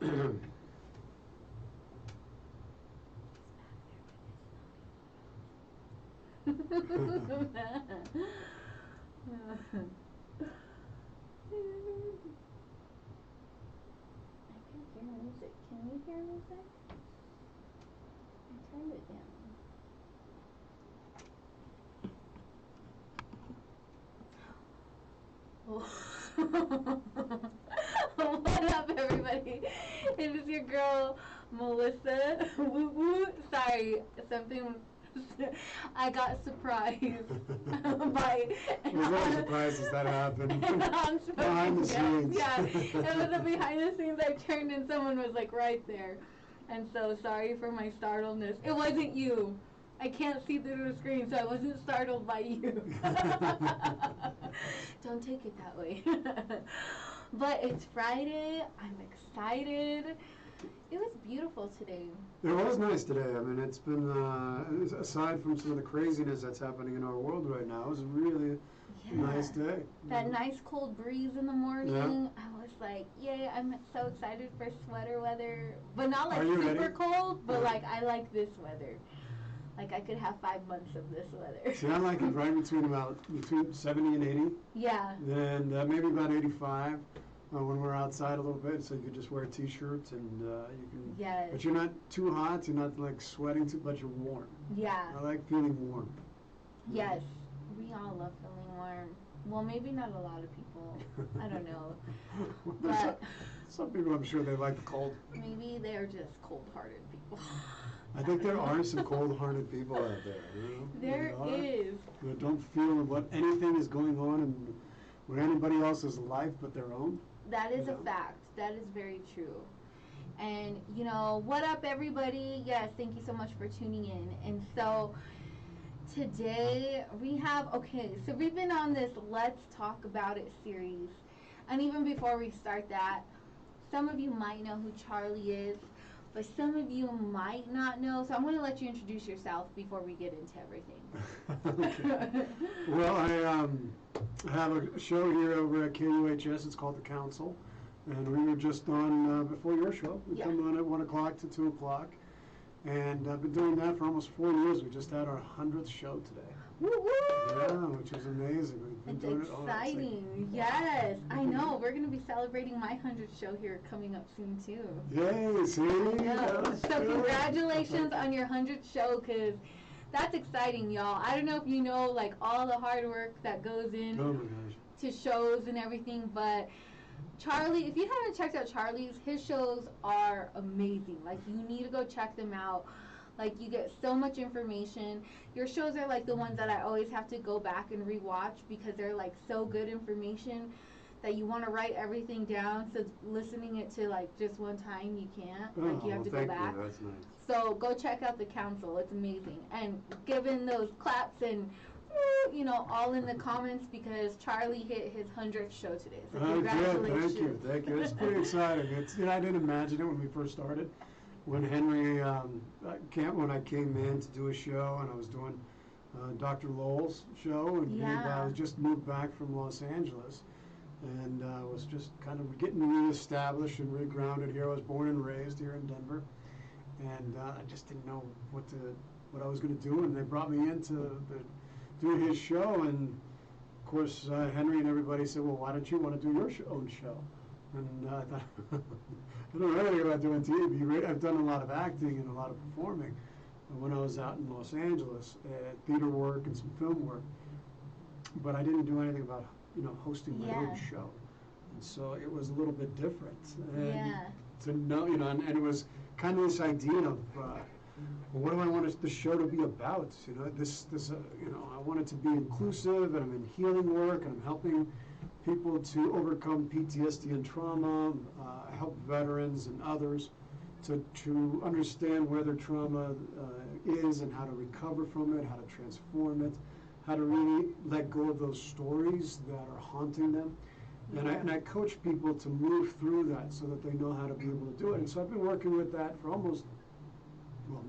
hear music. Can you hear music? I turned it down. What up, everybody? It is your girl, Melissa. Sorry, something. I got surprised by. It was very surprised as that happened. Behind the scenes. Yeah, it was a behind the scenes. I turned and someone was like right there, and so sorry for my startledness. It wasn't you. I can't see through the screen, so I wasn't startled by you. Don't take it that way. But it's Friday. I'm excited. It was beautiful today. It was nice today. I mean, it's been, aside from some of the craziness that's happening in our world right now, it was really a nice day. That nice cold breeze in the morning. Yeah. I was like, yay, I'm so excited for sweater weather. But not like super ready? Cold, but like I like this weather. Like I could have 5 months of this weather. See, I like it right between 70 and 80. Yeah. And maybe about 85 when we're outside a little bit, so you could just wear t-shirts and you can. Yes. But you're not too hot. You're not like sweating too, but you're warm. Yeah. I like feeling warm. Yes. We all love feeling warm. Well, maybe not a lot of people. I don't know. But some people, I'm sure they like the cold. Maybe they're just cold-hearted people. I think there are some cold-hearted people out there. You know? There is. That don't feel what anything is going on with anybody else's life but their own. That is a fact. That is very true. And, you know, what up, everybody? Yes, thank you so much for tuning in. And so today we have, so we've been on this Let's Talk About It series. And even before we start that, some of you might know who Charlie is, but some of you might not know. So I'm going to let you introduce yourself before we get into everything. Well, I have a show here over at KUHS. It's called The Council. And we were just on before your show. We come on at 1 o'clock to 2 o'clock. And I've been doing that for almost 4 years. We just had our 100th show today. Woo-woo! Yeah, which was amazing. We've been doing exciting. Yes, I know. We're going to be celebrating my 100th show here coming up soon, too. Yay, see? Yeah. So congratulations on your 100th show, because that's exciting, y'all. I don't know if you know, like, all the hard work that goes in to shows and everything, but Charlie, if you haven't checked out Charlie's, his shows are amazing. Like, you need to go check them out. Like, you get so much information. Your shows are like the ones that I always have to go back and rewatch because they're like so good information that you want to write everything down. So listening it to like just one time, you can't. Like, you have to go back. That's nice. So go check out The Council. It's amazing. And given those claps and you know, all in the comments because Charlie hit his 100th show today. So congratulations. Thank you. It's pretty exciting. It's, I didn't imagine it when we first started. When Henry, when I came in to do a show, and I was doing Dr. Lowell's show, and I was just moved back from Los Angeles, and was just kind of getting reestablished and regrounded here. I was born and raised here in Denver, and I just didn't know what I was going to do, and they brought me in to do his show, and of course Henry and everybody said, well, why don't you want to do your own show? And I thought, I don't know anything about doing TV. I've done a lot of acting and a lot of performing when I was out in Los Angeles, theater work and some film work. But I didn't do anything about, hosting my own show. And so it was a little bit different. And to know, and it was kind of this idea of, well, what do I want the show to be about? I want it to be inclusive, and I'm in healing work, and I'm helping people to overcome PTSD and trauma, help veterans and others to understand where their trauma is and how to recover from it, how to transform it, how to really let go of those stories that are haunting them. And I coach people to move through that so that they know how to be able to do it. And so I've been working with that for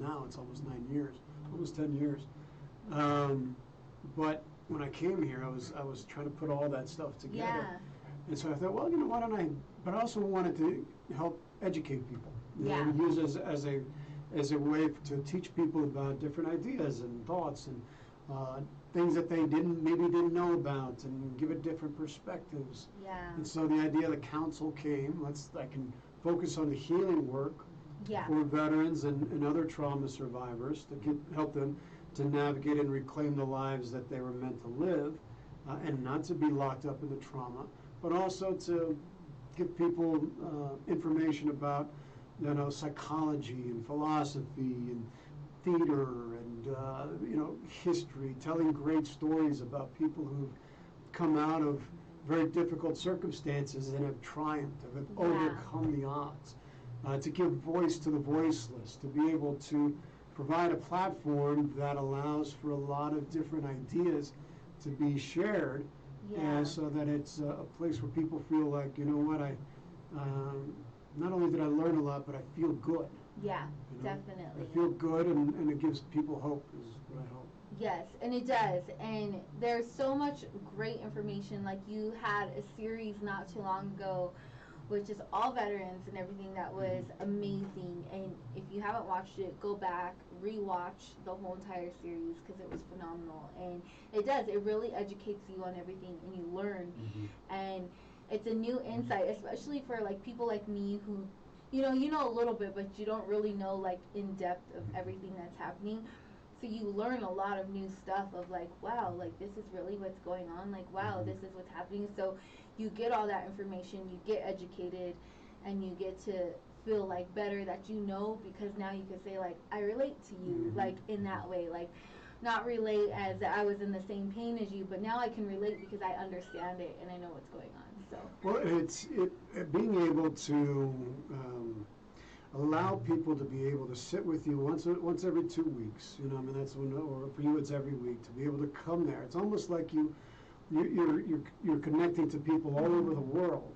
now it's almost 9 years, almost 10 years. But when I came here, I was trying to put all that stuff together. And so I thought, well, why don't I, but I also wanted to help educate people. Use it as a way to teach people about different ideas and thoughts and things that they maybe didn't know about, and give it different perspectives. And so the idea of the council came. I can focus on the healing work for veterans and other trauma survivors to help them to navigate and reclaim the lives that they were meant to live, and not to be locked up in the trauma, but also to give people information about psychology and philosophy and theater and history, telling great stories about people who've come out of very difficult circumstances and have triumphed, have overcome the odds, to give voice to the voiceless, to be able to provide a platform that allows for a lot of different ideas to be shared, so that it's a place where people feel like, not only did I learn a lot, but I feel good. Yeah, definitely. I feel good, and it gives people hope, is what I hope. Yes, and it does. And there's so much great information. Like, you had a series not too long ago, which is all veterans and everything, that was amazing. And if you haven't watched it, go back, rewatch the whole entire series, because it was phenomenal. And it does. It really educates you on everything, and you learn. And it's a new insight, especially for like people like me who, you know a little bit, but you don't really know like in depth of everything that's happening. So you learn a lot of new stuff of like, wow, like this is really what's going on. Like, wow, this is what's happening. So you get all that information, you get educated, and you get to feel like better that because now you can say like, I relate to you, like in that way, like not relate as I was in the same pain as you, but now I can relate because I understand it and I know what's going on. So well, it's being able to allow people to be able to sit with you once every 2 weeks. That's when, or for you it's every week, to be able to come there. It's almost like you're connecting to people all over the world,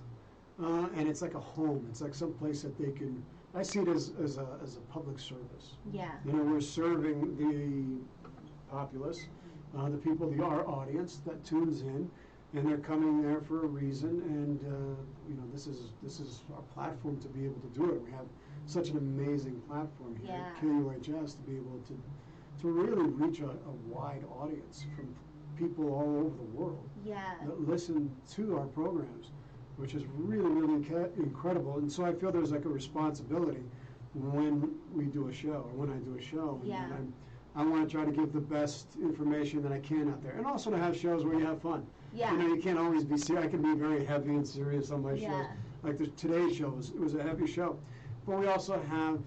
and it's like a home. It's like some place that they can. I see it as a public service. We're serving the populace, the people, our audience that tunes in, and they're coming there for a reason. And this is our platform to be able to do it. We have such an amazing platform here at KUHS to be able to really reach a wide audience from people all over the world that listen to our programs, which is really, really incredible. And so I feel there's like a responsibility when we do a show, or when I do a show, and I want to try to give the best information that I can out there, and also to have shows where you have fun. You can't always be serious. I can be very heavy and serious on my shows. Like today's show was a heavy show, but we also have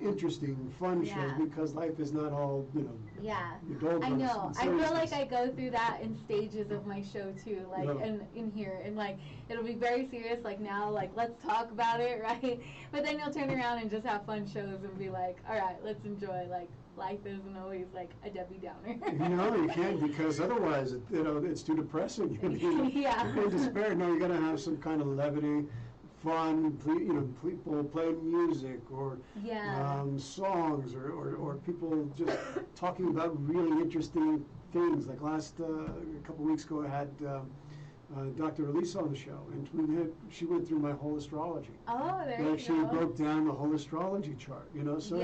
interesting, fun shows, because life is not all I know. I feel like I go through that in stages of my show too, like in here, and like it'll be very serious, like now, like let's talk about it, right? But then you'll turn around and just have fun shows and be like, all right, let's enjoy. Like, life isn't always like a Debbie Downer. You can't, because otherwise it's too depressing. You're in despair. No, you got to have some kind of levity, fun, people playing music, or songs, or people just talking about really interesting things. Like a couple weeks ago, I had Dr. Elisa on the show, and she went through my whole astrology. Oh, there you go. Actually broke down the whole astrology chart, so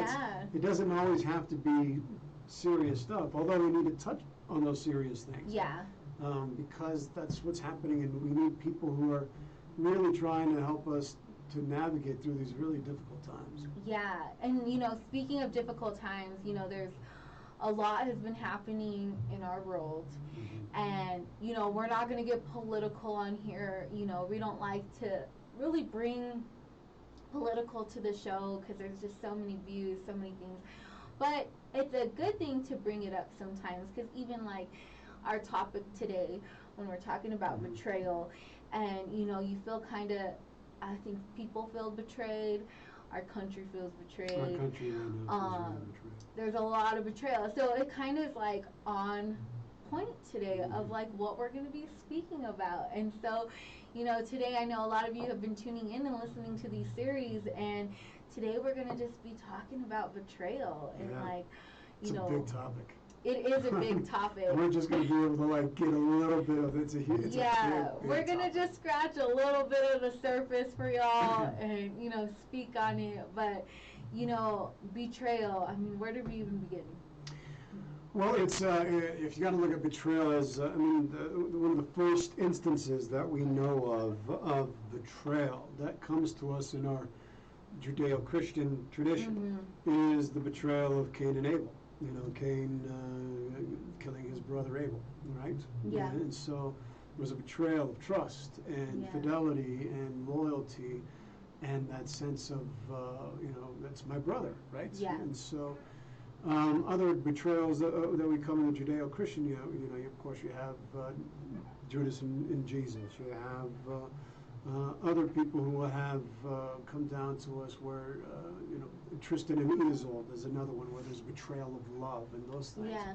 it doesn't always have to be serious stuff, although we need to touch on those serious things. Because that's what's happening, and we need people who are really trying to help us to navigate through these really difficult times. And speaking of difficult times, there's a lot has been happening in our world, and we're not going to get political on here. We don't like to really bring political to the show because there's just so many views, so many things, but it's a good thing to bring it up sometimes, because even like our topic today, when we're talking about betrayal, and you feel kind of, I think people feel betrayed, our country feels betrayed. Our country right now feels really betrayed. There's a lot of betrayal, so it kind of is like on point today of like what we're going to be speaking about. And so today I know a lot of you have been tuning in and listening to these series, and today we're going to just be talking about betrayal, and like it's a big topic. it is a big topic. We're just going to be able to like get a little bit of it. It's a big we're going to just scratch a little bit of the surface for y'all and, speak on it. But, betrayal, I mean, where do we even begin? Well, it's if you got to look at betrayal as, one of the first instances that we know of betrayal that comes to us in our Judeo-Christian tradition is the betrayal of Cain and Abel. Cain killing his brother Abel, right? Yeah. And so it was a betrayal of trust and fidelity and loyalty and that sense of, that's my brother, right? Yeah. And so other betrayals that we come in the Judeo-Christian, of course you have Judas and Jesus. You have other people who have come down to us where, Tristan and Isolde is another one where there's betrayal of love and those things. Yeah.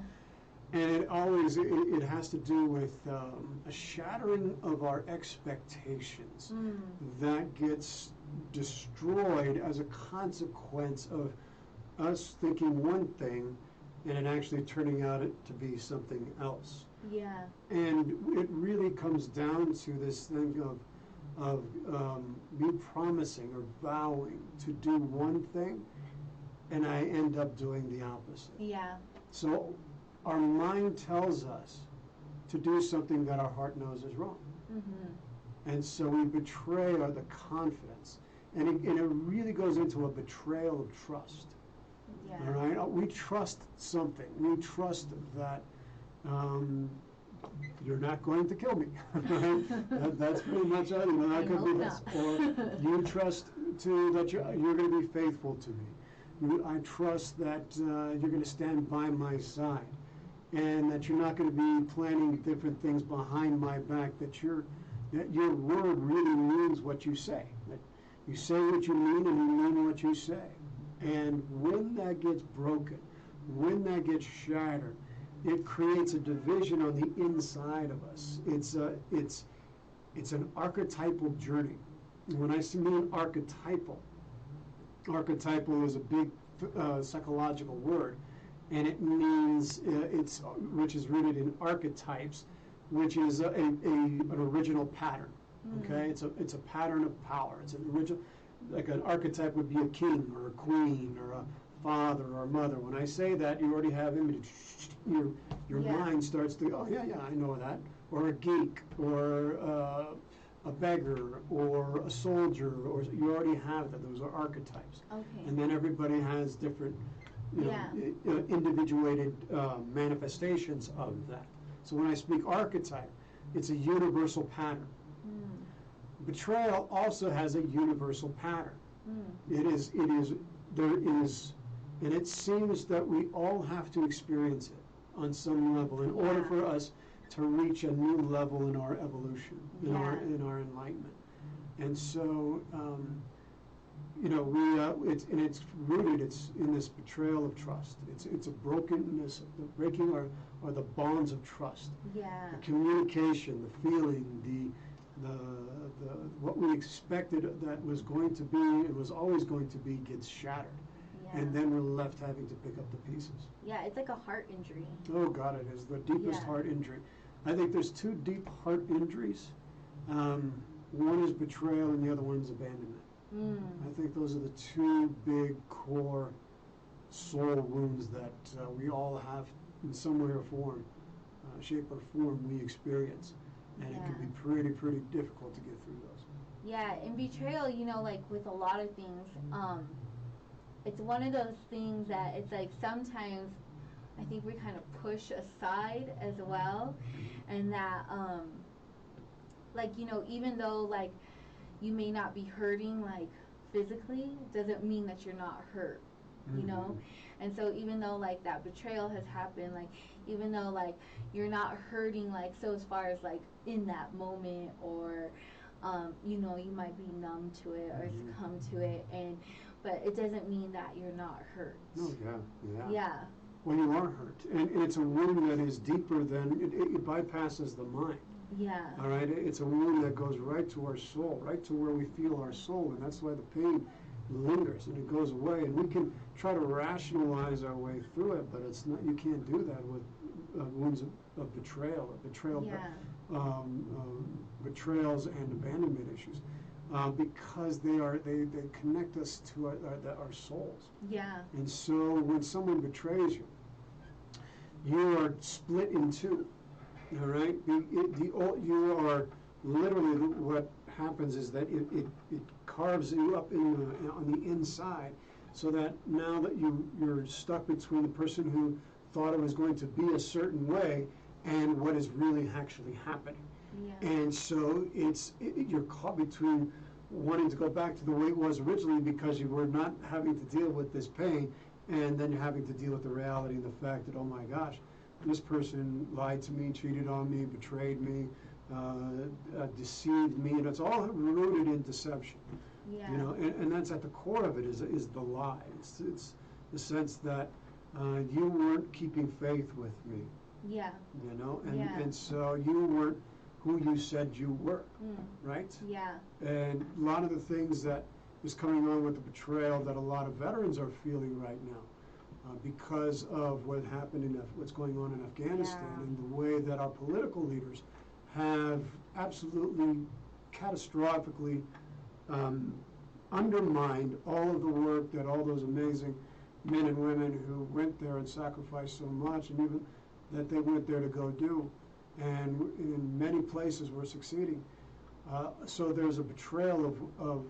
And it always, it has to do with a shattering of our expectations that gets destroyed as a consequence of us thinking one thing and it actually turning out to be something else. Yeah. And it really comes down to this thing of me promising or vowing to do one thing and I end up doing the opposite. Yeah. So our mind tells us to do something that our heart knows is wrong. And so we betray the confidence. And it really goes into a betrayal of trust. Yeah. All right? We trust something. We trust that you're not going to kill me. Right? That's pretty much it. That could be this. Or you trust that you're going to be faithful to me. I trust that you're going to stand by my side. And that you're not going to be planning different things behind my back, that your word really means what you say. That you say what you mean and you mean what you say. And when that gets broken, when that gets shattered, it creates a division on the inside of us. It's an archetypal journey. When I mean archetypal is a big psychological word. And it means which is rooted in archetypes, which is an original pattern. Okay, it's a pattern of power. It's an original, like an archetype would be a king or a queen or a father or a mother. When I say that, you already have image. Your mind starts to go, yeah, I know that. Or a geek, or a beggar, or a soldier, or you already have that. Those are archetypes. Okay. And then everybody has different. Individuated manifestations of that. So when I speak archetype, it's a universal pattern. Betrayal also has a universal pattern. There is, and it seems that we all have to experience it on some level in order for us to reach a new level in our evolution, in our enlightenment. And so, it's rooted. It's in this betrayal of trust. It's a brokenness, the breaking or the bonds of trust. Yeah. The communication, the feeling, the what we expected that was going to be and was always going to be gets shattered, and then we're left having to pick up the pieces. Yeah, it's like a heart injury. Oh God, it is the deepest heart injury. I think there's two deep heart injuries. One is betrayal, and the other one is abandonment. I think those are the two big core soul wounds that we all have in some way or form, shape or form we experience. And it can be pretty difficult to get through those. Yeah, and betrayal, like with a lot of things, it's one of those things that it's like sometimes I think we kind of push aside as well. And that, even though, you may not be hurting, physically, doesn't mean that you're not hurt, And so even though, that betrayal has happened, even though, you're not hurting, so as far as, in that moment or, you might be numb to it or succumb to it, but it doesn't mean that you're not hurt. Oh, yeah. Yeah. Well, you are hurt. And it's a wound that is deeper than, it bypasses the mind. Yeah. All right? It's a wound that goes right to our soul, right to where we feel our soul. And that's why the pain lingers and it goes away, and we can try to rationalize our way through it, but it's not. You can't do that with wounds of betrayal, betrayals and abandonment issues, because they connect us to our souls. Yeah. And so when someone betrays you, you are split in two. All right. You are literally, what happens is that it carves you up on the inside, so that now that you're stuck between the person who thought it was going to be a certain way and what is really actually happening. Yeah. And so you're caught between wanting to go back to the way it was originally because you were not having to deal with this pain, and then you're having to deal with the reality and the fact that, oh my gosh, this person lied to me, cheated on me, betrayed me, deceived me, and it's all rooted in deception. Yeah. You know, and that's at the core of it, is the lie. It's the sense that you weren't keeping faith with me. Yeah. You know, and so you weren't who you said you were, right? Yeah. And a lot of the things that is coming on with the betrayal that a lot of veterans are feeling right now, because of what happened what's going on in Afghanistan, and the way that our political leaders have absolutely catastrophically undermined all of the work that all those amazing men and women who went there and sacrificed so much, and even that they went there to go do. And in many places we're succeeding. So there's a betrayal of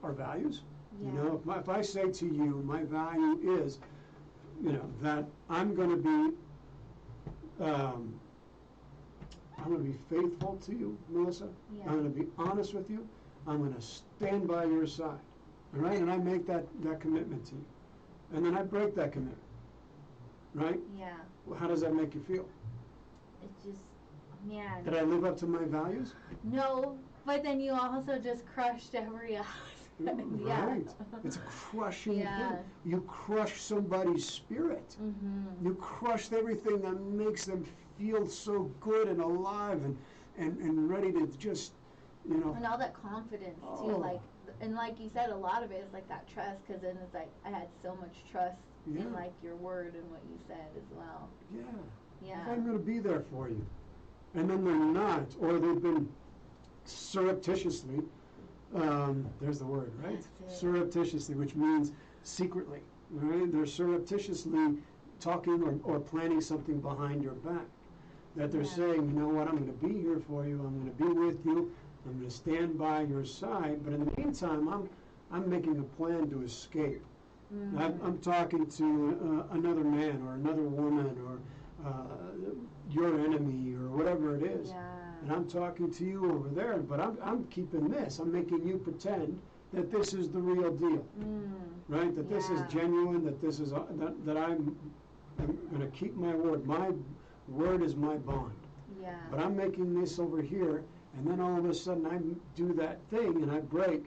our values. Yeah. You know, if I say to you, my value is, you know, that I'm going to be faithful to you, Melissa. Yeah. I'm going to be honest with you. I'm going to stand by your side. All right? And I make that commitment to you. And then I break that commitment. Right? Yeah. Well, how does that make you feel? It just, man. Did I live up to my values? No, but then you also just crushed every aspect. Right. It's a crushing thing. You crush somebody's spirit. Mm-hmm. You crush everything that makes them feel so good and alive and ready to just, you know. And all that confidence too, like, and like you said, a lot of it is like that trust, because then it's like I had so much trust in like your word and what you said as well. Yeah. Yeah. If I'm going to be there for you, and then they're not, or they've been surreptitiously, there's the word, right? Surreptitiously, which means secretly, right? They're surreptitiously talking or planning something behind your back. That they're saying, you know what, I'm going to be here for you, I'm going to be with you, I'm going to stand by your side, but in the meantime, I'm making a plan to escape. Mm-hmm. I'm talking to another man or another woman or your enemy or whatever it is. Yeah. And I'm talking to you over there, but I'm keeping this. I'm making you pretend that this is the real deal, right? That this is genuine, that this is that I'm going to keep my word. My word is my bond. Yeah. But I'm making this over here, and then all of a sudden I do that thing and I break.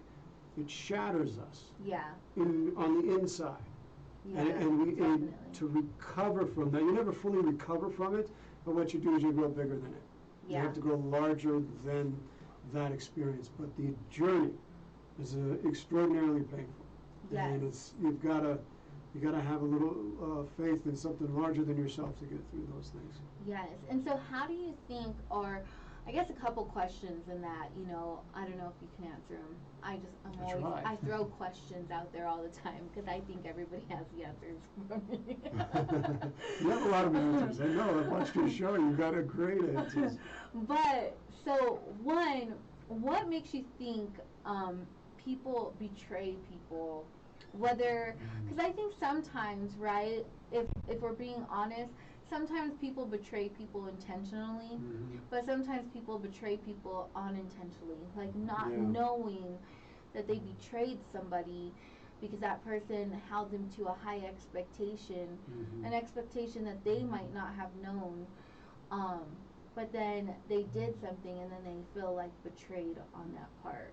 It shatters us. Yeah. On the inside. Yeah, and to recover from that, you never fully recover from it, but what you do is you grow bigger than it. Yeah. You have to grow larger than that experience. But the journey is extraordinarily painful. Yes. And you've got to have a little faith in something larger than yourself to get through those things. Yes. And so how do you think, or I guess a couple questions in that, you know, I don't know if you can answer them. I throw questions out there all the time because I think everybody has the answers for me. You have a lot of answers. I know. I've watched your show. You've got a great answers. But, so, one, what makes you think people betray people? Whether, because I think sometimes, right, if we're being honest, sometimes people betray people intentionally, but sometimes people betray people unintentionally, like not knowing that they betrayed somebody because that person held them to a high expectation, an expectation that they might not have known, but then they did something and then they feel like betrayed on that part.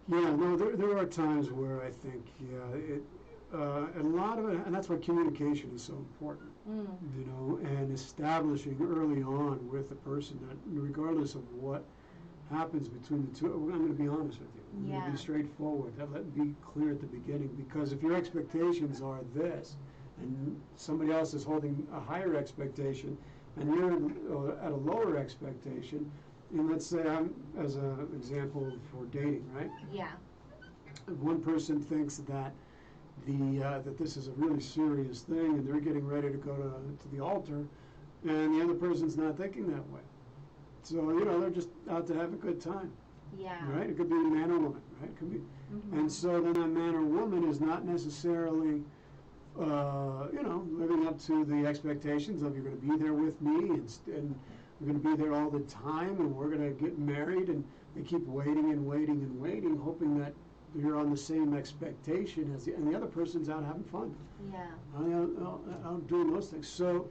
Yeah, no, there are times where I think, a lot of it, and that's why communication is so important, you know, and establishing early on with the person that regardless of what happens between the two, I'm going to be honest with you. I'm going to be straightforward. Let me be clear at the beginning, because if your expectations are this, and somebody else is holding a higher expectation, and you're at a lower expectation, and let's say I'm, as an example for dating, right? Yeah. One person thinks that that this is a really serious thing, and they're getting ready to go to the altar, and the other person's not thinking that way. So, they're just out to have a good time. Yeah. Right? It could be a man or woman, right? It could be. Mm-hmm. And so then that man or woman is not necessarily, living up to the expectations of, you're going to be there with me, and we're going to be there all the time, and we're going to get married, and they keep waiting and waiting and waiting, hoping that you're on the same expectation as and the other person's out having fun. Yeah. Out doing those things. So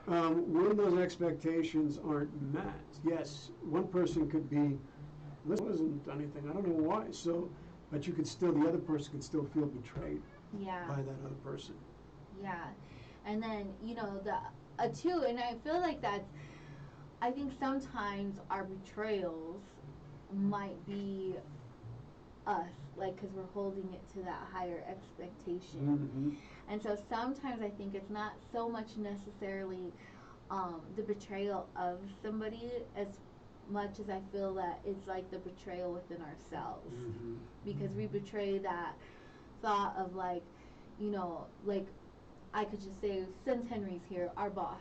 when those expectations aren't met, yes, one person could be, this wasn't anything, I don't know why. So, but you could still, the other person could still feel betrayed. Yeah. By that other person. Yeah. And then, too, and I feel like I think sometimes our betrayals might be us, like, because we're holding it to that higher expectation. Mm-hmm. And so sometimes I think it's not so much necessarily the betrayal of somebody as much as I feel that it's like the betrayal within ourselves. Mm-hmm. Because we betray that thought of, like, like I could just say, since Henry's here, our boss,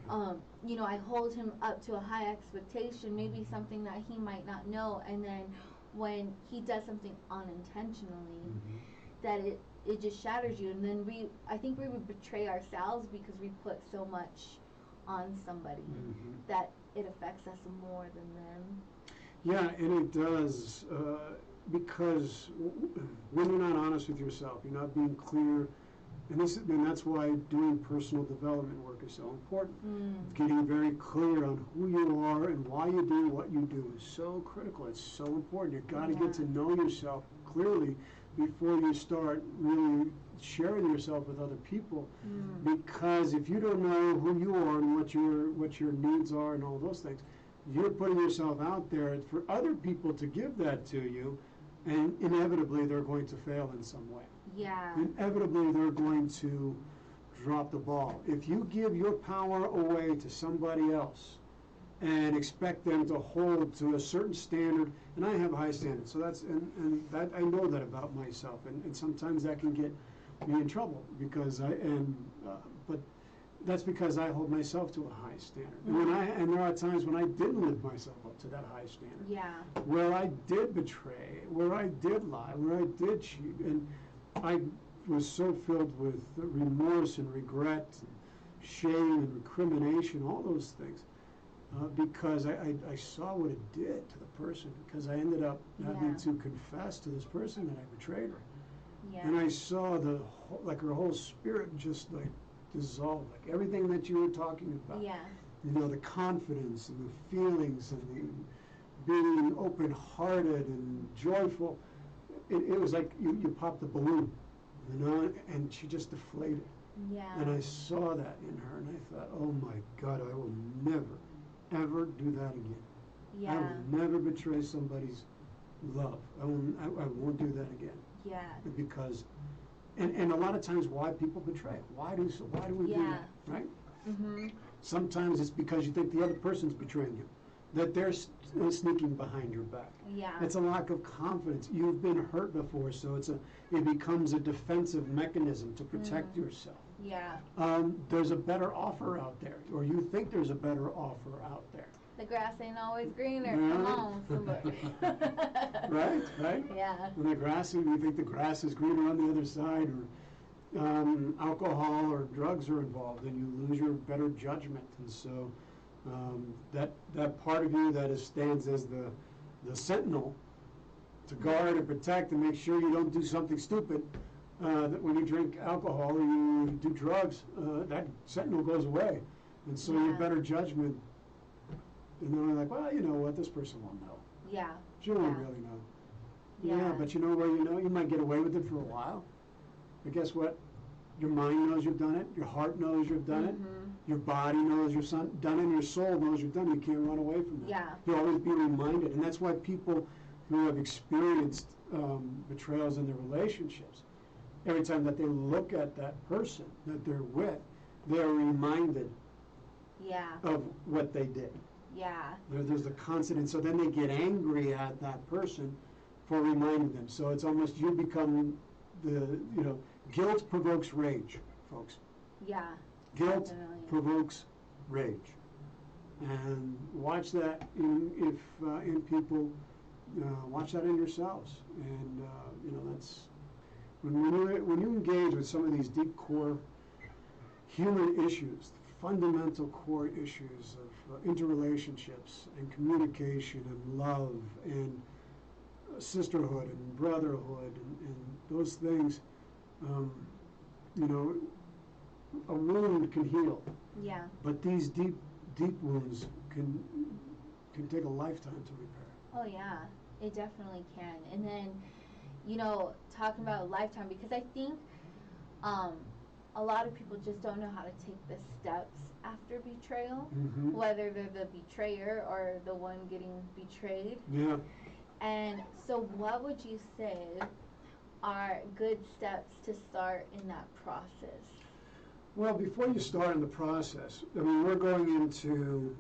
I hold him up to a high expectation, maybe something that he might not know, and then when he does something unintentionally, mm-hmm. that it just shatters you, and then I think we would betray ourselves because we put so much on somebody Mm-hmm. that it affects us more than them. Yeah, and it does, because when you're not honest with yourself, you're not being clear, and that's why doing personal development work is so important. Getting very clear on who you are and why you do what you do is so critical. It's so important. You've got to get to know yourself clearly before you start really sharing yourself with other people. Because if you don't know who you are and what your needs are and all those things, you're putting yourself out there for other people to give that to you, and inevitably they're going to fail in some way. Yeah. Inevitably they're going to drop the ball. If you give your power away to somebody else and expect them to hold to a certain standard, and I have a high standard, so that's, and that, I know that about myself, and sometimes that can get me in trouble, because but that's because I hold myself to a high standard. And there are times when I didn't live myself up to that high standard. Yeah. Where I did betray, where I did lie, where I did cheat, and I was so filled with remorse and regret and shame and recrimination, all those things, because I saw what it did to the person, because I ended up having to confess to this person that I betrayed her. Yeah. And I saw her whole spirit just like dissolve, like everything that you were talking about. Yeah. The confidence and the feelings and the being open-hearted and joyful. It was like you popped the balloon, and she just deflated. Yeah. And I saw that in her, and I thought, oh my God, I will never, ever do that again. Yeah. I will never betray somebody's love. I won't do that again. Yeah. Because, and a lot of times, why people betray? Why do we do that? Right? Mm-hmm. Sometimes it's because you think the other person's betraying you, that they're sneaking behind your back. Yeah. It's a lack of confidence. You've been hurt before, so it becomes a defensive mechanism to protect yourself. Yeah. There's a better offer out there, or you think there's a better offer out there. The grass ain't always greener. Yeah. Come on, somebody. Right? Yeah. When you think the grass is greener on the other side, or alcohol or drugs are involved, and you lose your better judgment. And so that part of you that stands as the sentinel to guard and protect and make sure you don't do something stupid, that when you drink alcohol or you do drugs, that sentinel goes away. And so your better judgment, and then they're like, well, you know what, this person won't know. Yeah. She won't really know. Yeah, but you know where you might get away with it for a while. But guess what? Your mind knows you've done it. Your heart knows you've done it. Your body knows you're done, and your soul knows you're done. You can't run away from that. Yeah. You'll always be reminded, and that's why people who have experienced betrayals in their relationships, every time that they look at that person that they're with, they're reminded of what they did. Yeah. There's the constant, and so then they get angry at that person for reminding them. So it's almost, you become guilt provokes rage, folks. Yeah. Guilt definitely. provokes rage. And watch that in people, watch that in yourselves. And, that's, when you engage with some of these deep core human issues, fundamental core issues of interrelationships and communication and love and sisterhood and brotherhood and those things, a wound can heal. Yeah. But these deep wounds can take a lifetime to repair. Oh yeah, it definitely can. And then, talking about a lifetime, because I think a lot of people just don't know how to take the steps after betrayal, whether they're the betrayer or the one getting betrayed. Yeah. And so what would you say are good steps to start in that process? Well, before you start in the process, I mean, we're going into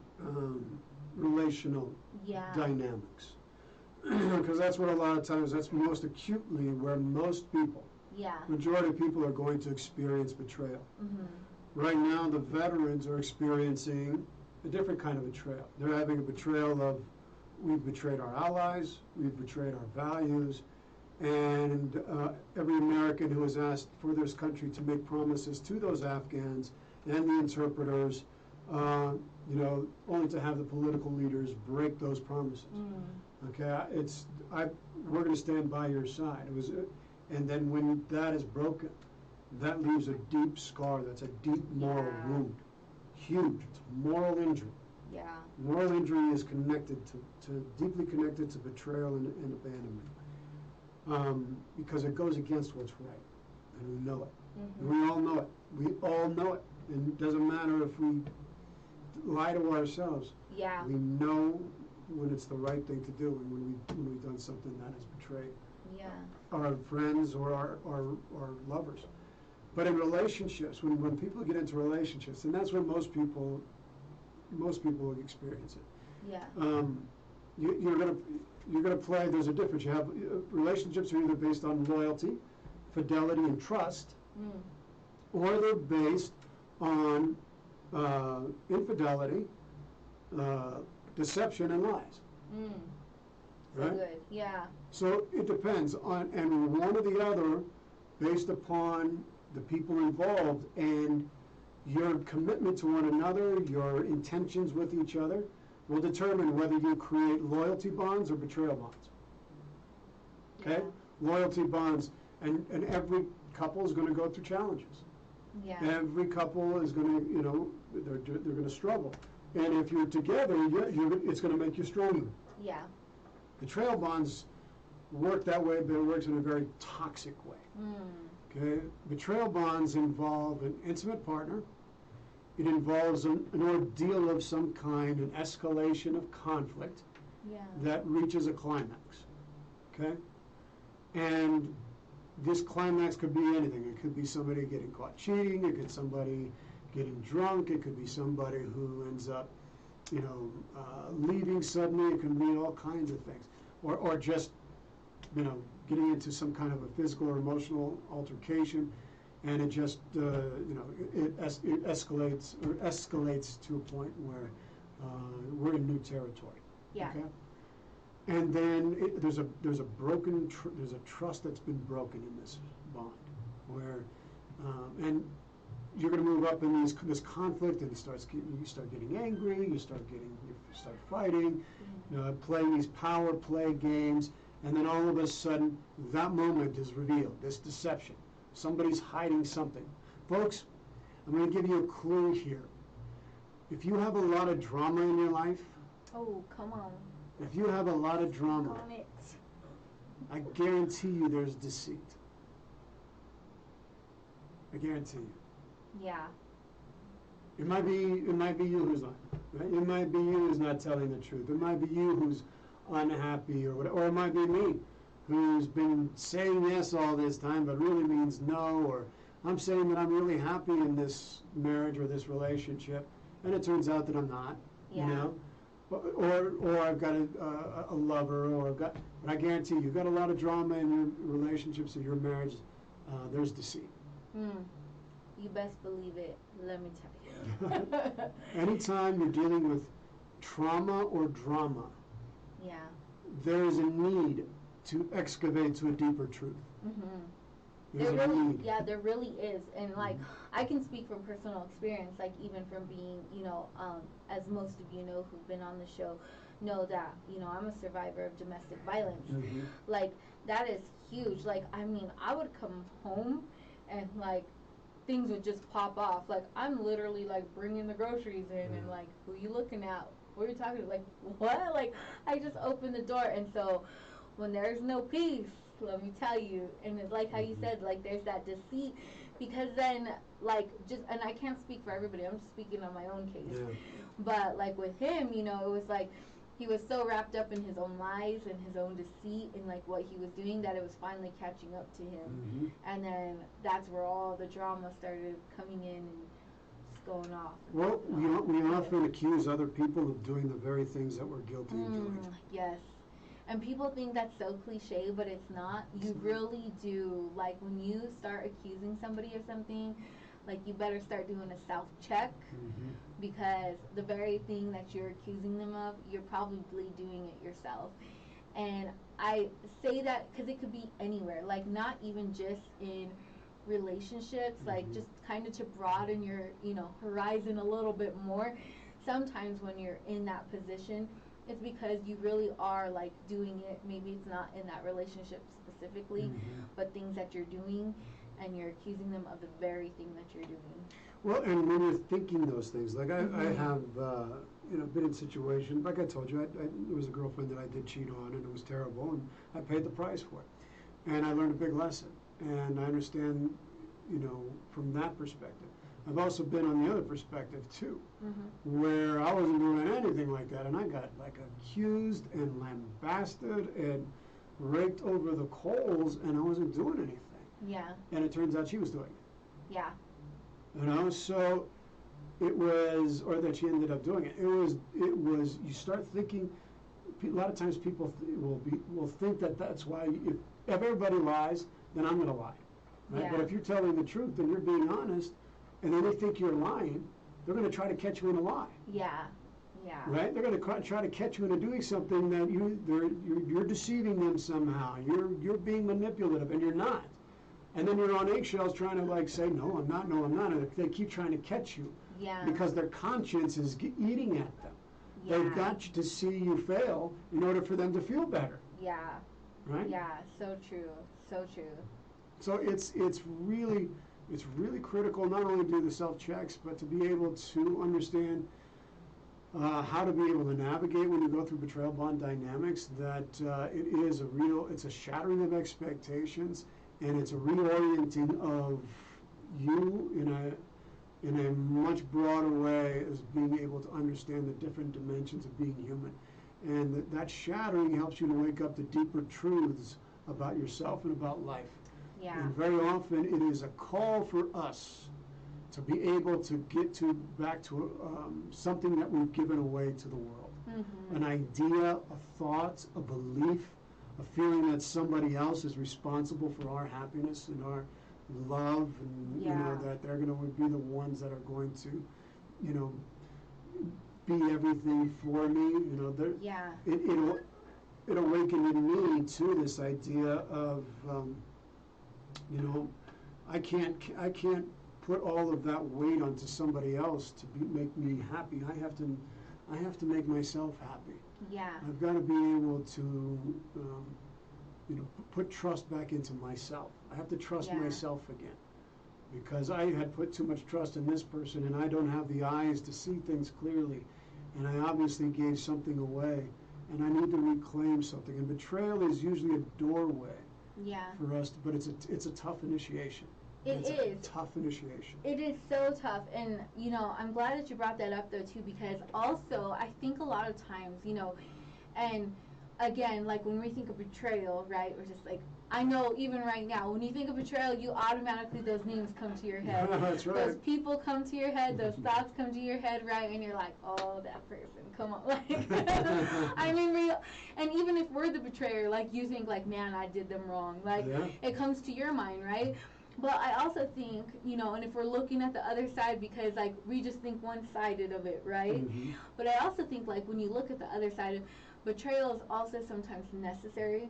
relational dynamics. Because that's what a lot of times, that's most acutely where most people, majority of people are going to experience betrayal. Right now, the veterans are experiencing a different kind of betrayal. They're having a betrayal of, we've betrayed our allies, we've betrayed our values, and every American who has asked for this country to make promises to those Afghans and the interpreters, only to have the political leaders break those promises. Okay, we're going to stand by your side. And then when that is broken, that leaves a deep scar. That's a deep moral wound, huge. It's moral injury. Yeah. Moral injury is connected to deeply connected to betrayal and abandonment. Because it goes against what's right, and we know it. And we all know it. We all know it. And it doesn't matter if we lie to ourselves. Yeah. We know when it's the right thing to do, and when we've done something that has betrayed our friends or our lovers. But in relationships, when people get into relationships, and that's when most people experience it. Yeah. You're gonna play. There's a difference. You have relationships are either based on loyalty, fidelity, and trust, or they're based on infidelity, deception, and lies. So right? good. Yeah. So it depends on, and one or the other, based upon the people involved and your commitment to one another, your intentions with each other, will determine whether you create loyalty bonds or betrayal bonds. Okay? Yeah. Loyalty bonds, and every couple is going to go through challenges. Yeah. Every couple is going to, they're going to struggle. And if you're together, it's going to make you stronger. Yeah. Betrayal bonds work that way, but it works in a very toxic way. Okay? Betrayal bonds involve an intimate partner. It involves an ordeal of some kind, an escalation of conflict that reaches a climax. Okay? And this climax could be anything. It could be somebody getting caught cheating. It could be somebody getting drunk. It could be somebody who ends up, leaving suddenly. It could be all kinds of things. Or just, getting into some kind of a physical or emotional altercation, and it just, it escalates to a point where we're in new territory. Yeah. Okay? And then there's a trust that's been broken in this bond, where, and you're going to move up in this conflict, and you start getting angry, you start fighting, playing these power play games, and then all of a sudden that moment is revealed, this deception. Somebody's hiding something. Folks, I'm going to give you a clue here. If you have a lot of drama in your life, oh, come on. If you have a lot of drama, I guarantee you there's deceit. I guarantee you. Yeah. It might be you who's lying. Right? It might be you who's not telling the truth. It might be you who's unhappy or whatever. Or it might be me who's been saying yes all this time but really means no. Or I'm saying that I'm really happy in this marriage or this relationship, and it turns out that I'm not. Yeah. You know. Or I've got a lover, or I've got. But I guarantee you've got a lot of drama in your relationships or your marriage. There's deceit. You best believe it. Let me tell you. Anytime you're dealing with trauma or drama, yeah, there is a need to excavate to a deeper truth. There's a need. Yeah, there really is. And like, I can speak from personal experience, like even from being, as most of you know who've been on the show, know that, I'm a survivor of domestic violence. Like, that is huge. Like, I mean, I would come home and like, things would just pop off. Like, I'm literally like bringing the groceries in and like, who you looking at? What are you talking to? Like, what? Like, I just opened the door. And so when there's no peace, let me tell you, and it's like how you said, like, there's that deceit, because then, like, and I can't speak for everybody, I'm just speaking on my own case, but, like, with him, it was like, he was so wrapped up in his own lies and his own deceit and, like, what he was doing, that it was finally catching up to him, and then that's where all the drama started coming in and just going off. Well, we often accuse other people of doing the very things that we're guilty of doing. Yes. And people think that's so cliche, but it's not. You really do. Like, when you start accusing somebody of something, like, you better start doing a self-check, because the very thing that you're accusing them of, you're probably doing it yourself. And I say that because it could be anywhere. Like, not even just in relationships, like, just kind of to broaden your, horizon a little bit more. Sometimes when you're in that position, it's because you really are, like, doing it. Maybe it's not in that relationship specifically, but things that you're doing, and you're accusing them of the very thing that you're doing. Well, and when you're thinking those things, like I have, been in situations, like I told you, there was a girlfriend that I did cheat on, and it was terrible, and I paid the price for it. And I learned a big lesson, and I understand, from that perspective. I've also been on the other perspective too, where I wasn't doing anything like that, and I got like accused and lambasted and raked over the coals, and I wasn't doing anything. Yeah. And it turns out she was doing it. Yeah. So it was, or that she ended up doing it. It was. You start thinking. A lot of times people will think that that's why if everybody lies, then I'm going to lie, right? Yeah. But if you're telling the truth and you're being honest, and then they think you're lying, they're going to try to catch you in a lie. Yeah, yeah. Right? They're going to try to catch you into doing something that you're deceiving them somehow. You're being manipulative, and you're not. And then you're on eggshells trying to like say, no, I'm not, no, I'm not. And they keep trying to catch you. Yeah. Because their conscience is eating at them. Yeah. They've got to see you fail in order for them to feel better. Yeah. Right? Yeah, so true. So true. So it's really critical not only to do the self-checks, but to be able to understand how to be able to navigate when you go through betrayal bond dynamics, that it's a shattering of expectations, and it's a reorienting of you in a much broader way as being able to understand the different dimensions of being human. And that shattering helps you to wake up to deeper truths about yourself and about life. Yeah. And very often it is a call for us to be able to get back to something that we've given away to the world. An idea, a thought, a belief, a feeling that somebody else is responsible for our happiness and our love, and that they're going to be the ones that are going to, be everything for me. It awakened in me to this idea of, I can't put all of that weight onto somebody else to make me happy. I have to make myself happy. Yeah. I've got to be able to, put trust back into myself. I have to trust myself again, because I had put too much trust in this person, and I don't have the eyes to see things clearly, and I obviously gave something away, and I need to reclaim something. And betrayal is usually a doorway for us, but it's a tough initiation. It's a tough initiation. It is so tough, and you know, I'm glad that you brought that up though too, because also I think a lot of times, you know, and again, like when we think of betrayal, right? We're just like, I know even right now, when you think of betrayal, you automatically, those names come to your head. That's right. Those people come to your head, those thoughts come to your head, right? And you're like, oh, that person, come on. Like, I mean, and even if we're the betrayer, like you think like, man, I did them wrong. Like, it comes to your mind, right? But I also think, you know, and if we're looking at the other side, because like we just think one-sided of it, right? But I also think like when you look at the other side, betrayal is also sometimes necessary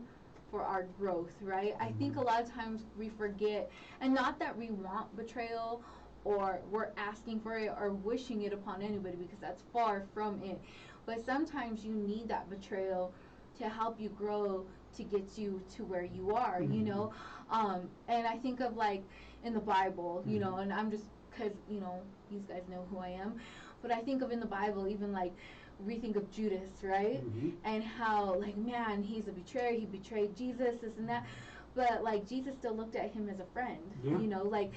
for our growth, right? I think a lot of times we forget, and not that we want betrayal or we're asking for it or wishing it upon anybody, because that's far from it. But sometimes you need that betrayal to help you grow, to get you to where you are, you know? And I think of like in the Bible, you know, and I'm just, because, you know, you guys know who I am, but I think of in the Bible, even like, we think of Judas, right? And how, like, man, he's a betrayer, he betrayed Jesus, this and that. But, like, Jesus still looked at him as a friend, you know? Like,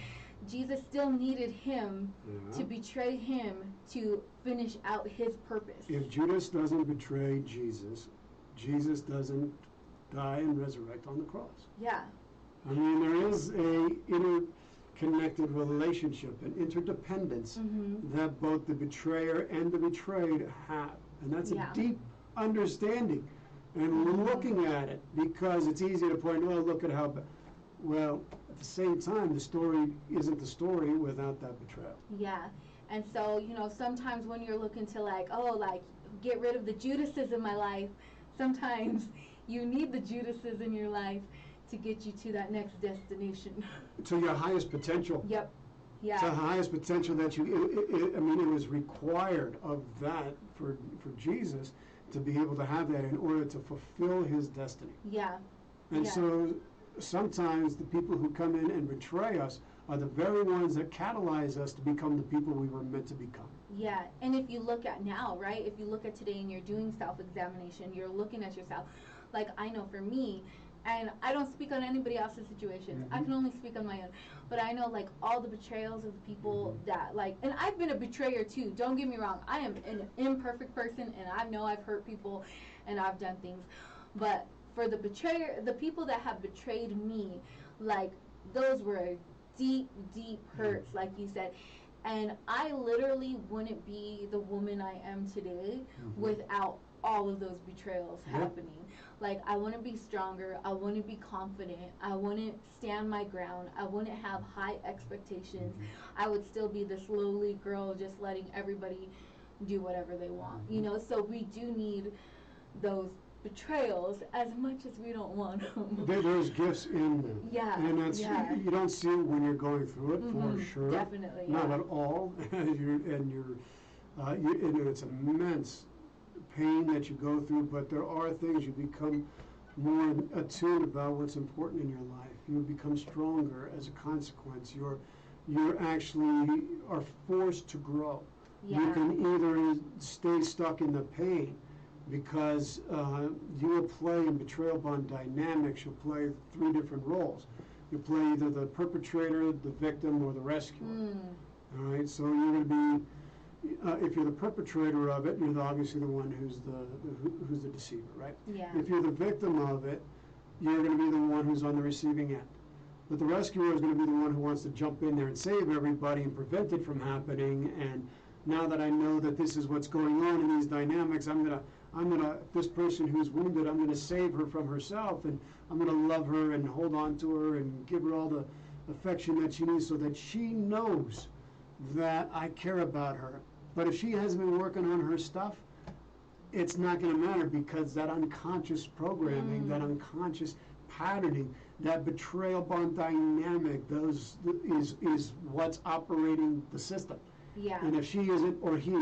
Jesus still needed him to betray him to finish out his purpose. If Judas doesn't betray Jesus, Jesus doesn't die and resurrect on the cross. Yeah. I mean, there is a interconnected relationship and interdependence that both the betrayer and the betrayed have. And that's a deep understanding and looking at it, because it's easy to point, well, look at how, well, at the same time, the story isn't the story without that betrayal. Yeah. And so, you know, sometimes when you're looking to like, oh, like, get rid of the Judases in my life, sometimes you need the Judases in your life to get you to that next destination. To your highest potential. Yep. Yeah. To the highest potential that you, I mean, it was required of that for Jesus to be able to have that in order to fulfill his destiny. Yeah. And so sometimes the people who come in and betray us are the very ones that catalyze us to become the people we were meant to become. Yeah, and if you look at now, right, if you look at today and you're doing self-examination, you're looking at yourself, like I know for me, and I don't speak on anybody else's situations, I can only speak on my own, but I know like all the betrayals of the people that like, and I've been a betrayer too, don't get me wrong, I am an imperfect person, and I know I've hurt people, and I've done things, but for the betrayer, the people that have betrayed me, like those were deep, deep hurts, like you said. And I literally wouldn't be the woman I am today without all of those betrayals happening. Like, I wouldn't be stronger. I wouldn't be confident. I wouldn't stand my ground. I wouldn't have high expectations. I would still be this lowly girl just letting everybody do whatever they want. You know, so we do need those betrayals as much as we don't want them. There's gifts in them. Yeah. And that's, you don't see it when you're going through it, for sure. Definitely. Not at all. and it's immense pain that you go through, but there are things you become more attuned about what's important in your life. You become stronger as a consequence. You're actually are forced to grow. You can either stay stuck in the pain, because you will play in betrayal bond dynamics. You'll play 3 different roles. You play either the perpetrator, the victim, or the rescuer. All right, so you're going to be, if you're the perpetrator of it, you're obviously the one who's the deceiver, right? Yeah. If you're the victim of it, you're going to be the one who's on the receiving end. But the rescuer is going to be the one who wants to jump in there and save everybody and prevent it from happening. And now that I know that this is what's going on in these dynamics, this person who's wounded, I'm gonna save her from herself, and I'm gonna love her and hold on to her and give her all the affection that she needs, so that she knows that I care about her. But if she hasn't been working on her stuff, it's not gonna matter, because that unconscious programming, that unconscious patterning, that betrayal bond dynamic, is what's operating the system. Yeah. And if she isn't, or he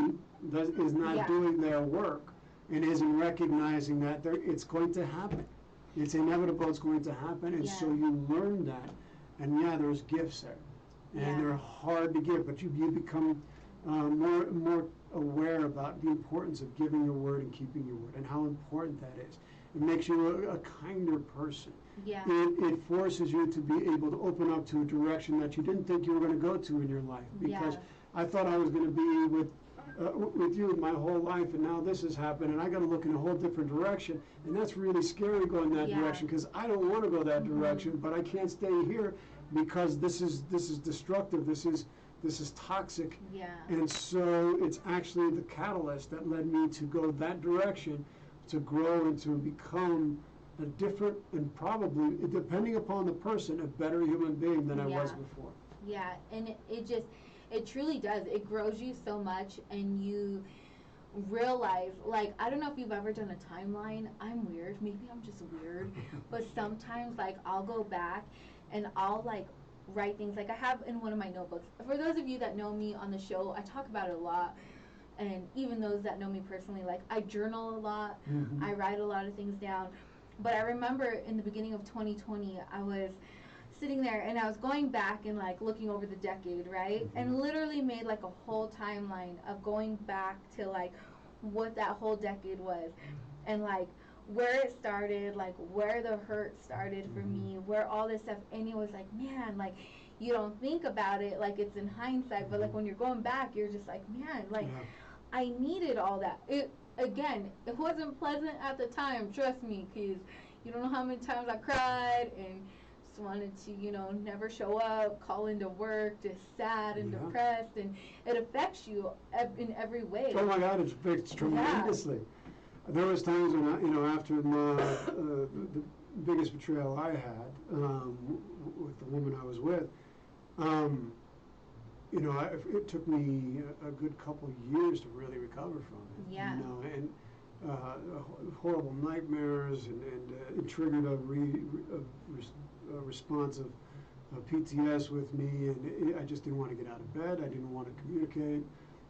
is not doing their work, and isn't recognizing that it's going to happen. It's inevitable, it's going to happen, and so you learn that. And there's gifts there. And they're hard to give, but you become more aware about the importance of giving your word and keeping your word, and how important that is. It makes you a kinder person. Yeah. It forces you to be able to open up to a direction that you didn't think you were going to go to in your life. Because I thought I was going to be with you my whole life, and now this has happened, and I got to look in a whole different direction, and that's really scary going that direction, because I don't want to go that direction, but I can't stay here because this is destructive. This is toxic. Yeah. And so it's actually the catalyst that led me to go that direction, to grow and to become a different, and probably, depending upon the person, a better human being than I was before. Yeah, and it truly does. It grows you so much, and you realize, like, I don't know if you've ever done a timeline. I'm weird. Maybe I'm just weird. But sometimes, like, I'll go back and I'll, like, write things. Like, I have in one of my notebooks. For those of you that know me on the show, I talk about it a lot. And even those that know me personally, like, I journal a lot. I write a lot of things down. But I remember in the beginning of 2020, I was sitting there and I was going back and, like, looking over the decade, right? And literally made, like, a whole timeline of going back to, like, what that whole decade was. And, like, where it started, like, where the hurt started for me, where all this stuff. And it was like, man, like, you don't think about it, like, it's in hindsight. But, like, when you're going back, you're just like, man, like, I needed all that. Again, it wasn't pleasant at the time, trust me, because you don't know how many times I cried and just wanted to, you know, never show up, call into work, just sad and depressed, and it affects you in every way. Oh my God, it affects tremendously. There was times when, you know, after the biggest betrayal I had with the woman I was with, you know, it took me a good couple years to really recover from it. Yeah. You know, and horrible nightmares, and it triggered a response of PTS with me, and I just didn't want to get out of bed. I didn't want to communicate.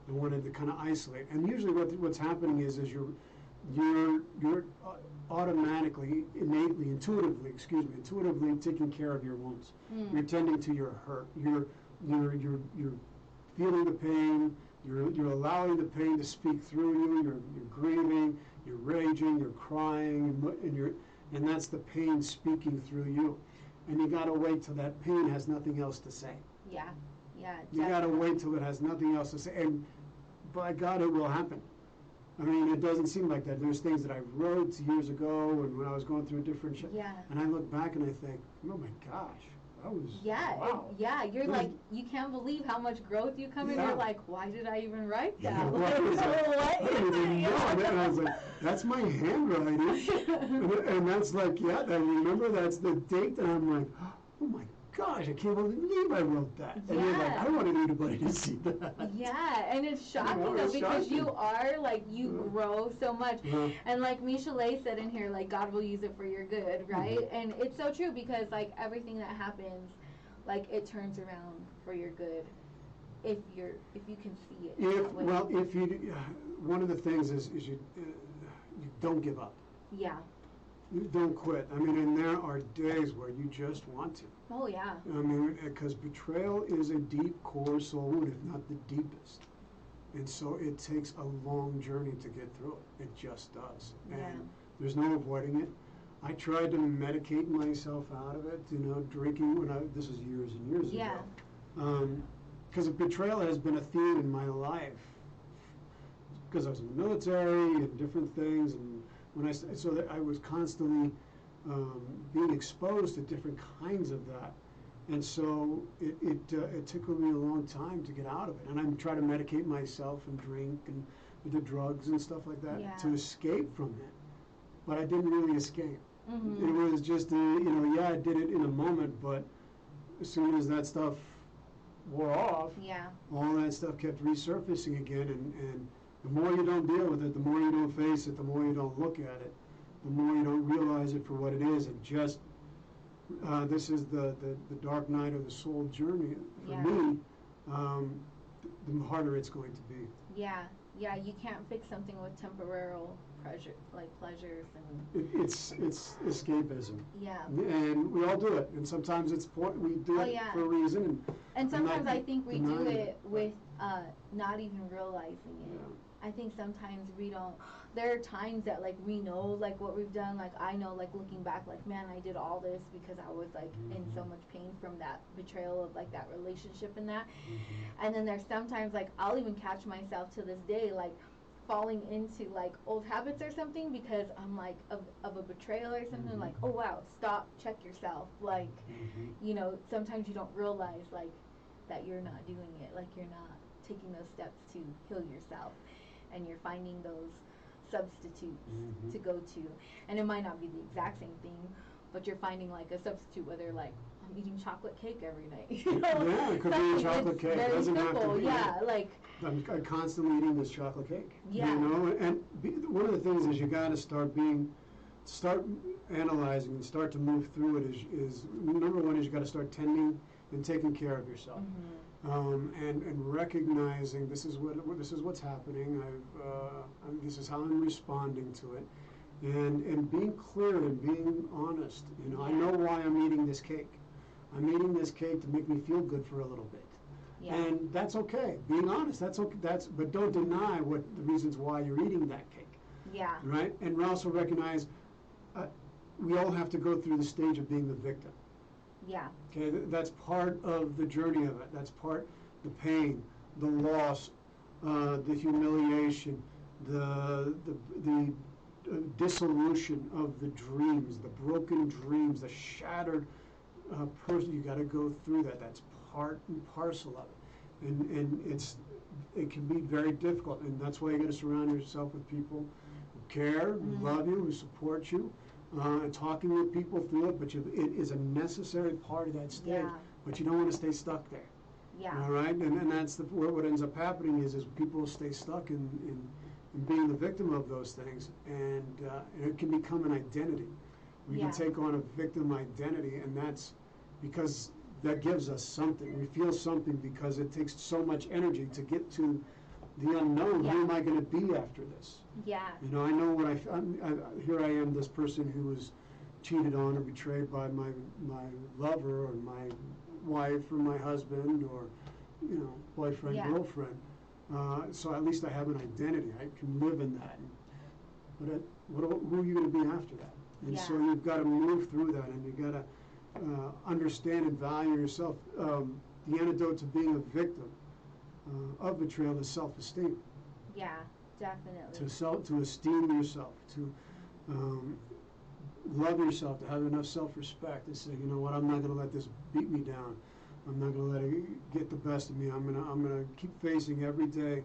I wanted to kind of isolate. And usually, what's happening is you're automatically, innately, intuitively taking care of your wounds. You're tending to your hurt. You're feeling the pain. You're allowing the pain to speak through you. You're grieving. You're raging. You're crying, and that's the pain speaking through you. And you gotta wait till that pain has nothing else to say. Yeah. You gotta wait till it has nothing else to say, and by God, it will happen. I mean, it doesn't seem like that. There's things that I wrote years ago, and when I was going through a different and I look back and I think, oh my gosh, that was wow. You're like, you can't believe how much growth you come in. You're like, why did I even write that? I didn't even know. And I was like, that's my handwriting. and that's like, I remember that's the date, and I'm like, oh my gosh, I can't believe I wrote that. And you're like, I don't want anybody to see that. Yeah, and it's shocking though, because you are, like, you grow so much. And like Michelet said in here, like, God will use it for your good, right? And it's so true, because, like, everything that happens, like, it turns around for your good if you can see it. One of the things is you don't give up. Yeah. You don't quit. I mean, and there are days where you just want to. Oh, yeah. I mean, because betrayal is a deep core soul wound, if not the deepest. And so it takes a long journey to get through it. It just does. And there's no avoiding it. I tried to medicate myself out of it, you know, drinking this was years and years ago. Because betrayal has been a theme in my life. Because I was in the military and different things, and so that I was constantly being exposed to different kinds of that, and so it took me a long time to get out of it. And I'm trying to medicate myself and drink and the drugs and stuff like that to escape from it, but I didn't really escape. It was just I did it in a moment, but as soon as that stuff wore off, all that stuff kept resurfacing again, and the more you don't deal with it, the more you don't face it, the more you don't look at it, the more you don't realize it for what it is, and just this is the dark night of the soul journey for me. The harder it's going to be. Yeah, you can't fix something with temporary pleasures and. It's escapism. Yeah. And we all do it, and sometimes we do it for a reason. And sometimes I think we do it with not even realizing it. I think sometimes we don't, there are times that like we know like what we've done, like I know like looking back like, man, I did all this because I was like in so much pain from that betrayal of like that relationship and that. And then there's sometimes like I'll even catch myself to this day like falling into like old habits or something because I'm like of a betrayal or something, like, oh wow, stop, check yourself, like you know, sometimes you don't realize like that you're not doing it, like you're not taking those steps to heal yourself, and you're finding those substitutes to go to, and it might not be the exact same thing, but you're finding like a substitute, whether like I'm eating chocolate cake every night, you know, yeah, it could be chocolate cake. Very doesn't simple, have to be. yeah, like I'm constantly eating this chocolate cake. Yeah. You know, and one of the things is you got to start analyzing and start to move through it. Is number one is you got to start tending and taking care of yourself. And recognizing this is what's happening. This is how I'm responding to it, and being clear and being honest. You know, I know why I'm eating this cake. I'm eating this cake to make me feel good for a little bit, and that's okay. Being honest, that's okay. But don't deny what the reasons why you're eating that cake. Yeah. Right, and we also recognize we all have to go through the stage of being the victim. Yeah. Okay, that's part of the journey of it. That's part, the pain, the loss, the humiliation, the dissolution of the dreams, the broken dreams, the shattered person. You got to go through that. That's part and parcel of it, and it can be very difficult, and that's why you got to surround yourself with people who care, who love you, who support you. Talking with people through it, but it is a necessary part of that stage. But you don't want to stay stuck there. Yeah. All right, and that's what ends up happening is people stay stuck in being the victim of those things, and it can become an identity. We can take on a victim identity, and that's because that gives us something. We feel something because it takes so much energy to get to the unknown. Who am I going to be after this? Yeah. You know, I know what here I am, this person who was cheated on or betrayed by my lover or my wife or my husband or, you know, boyfriend, girlfriend. So at least I have an identity. I can live in that. But who are you going to be after that? And so you've got to move through that, and you've got to understand and value yourself. The antidote to being a victim of betrayal is self-esteem. Yeah, definitely. To esteem yourself, to love yourself, to have enough self-respect, to say, you know what, I'm not going to let this beat me down. I'm not going to let it get the best of me. I'm gonna keep facing every day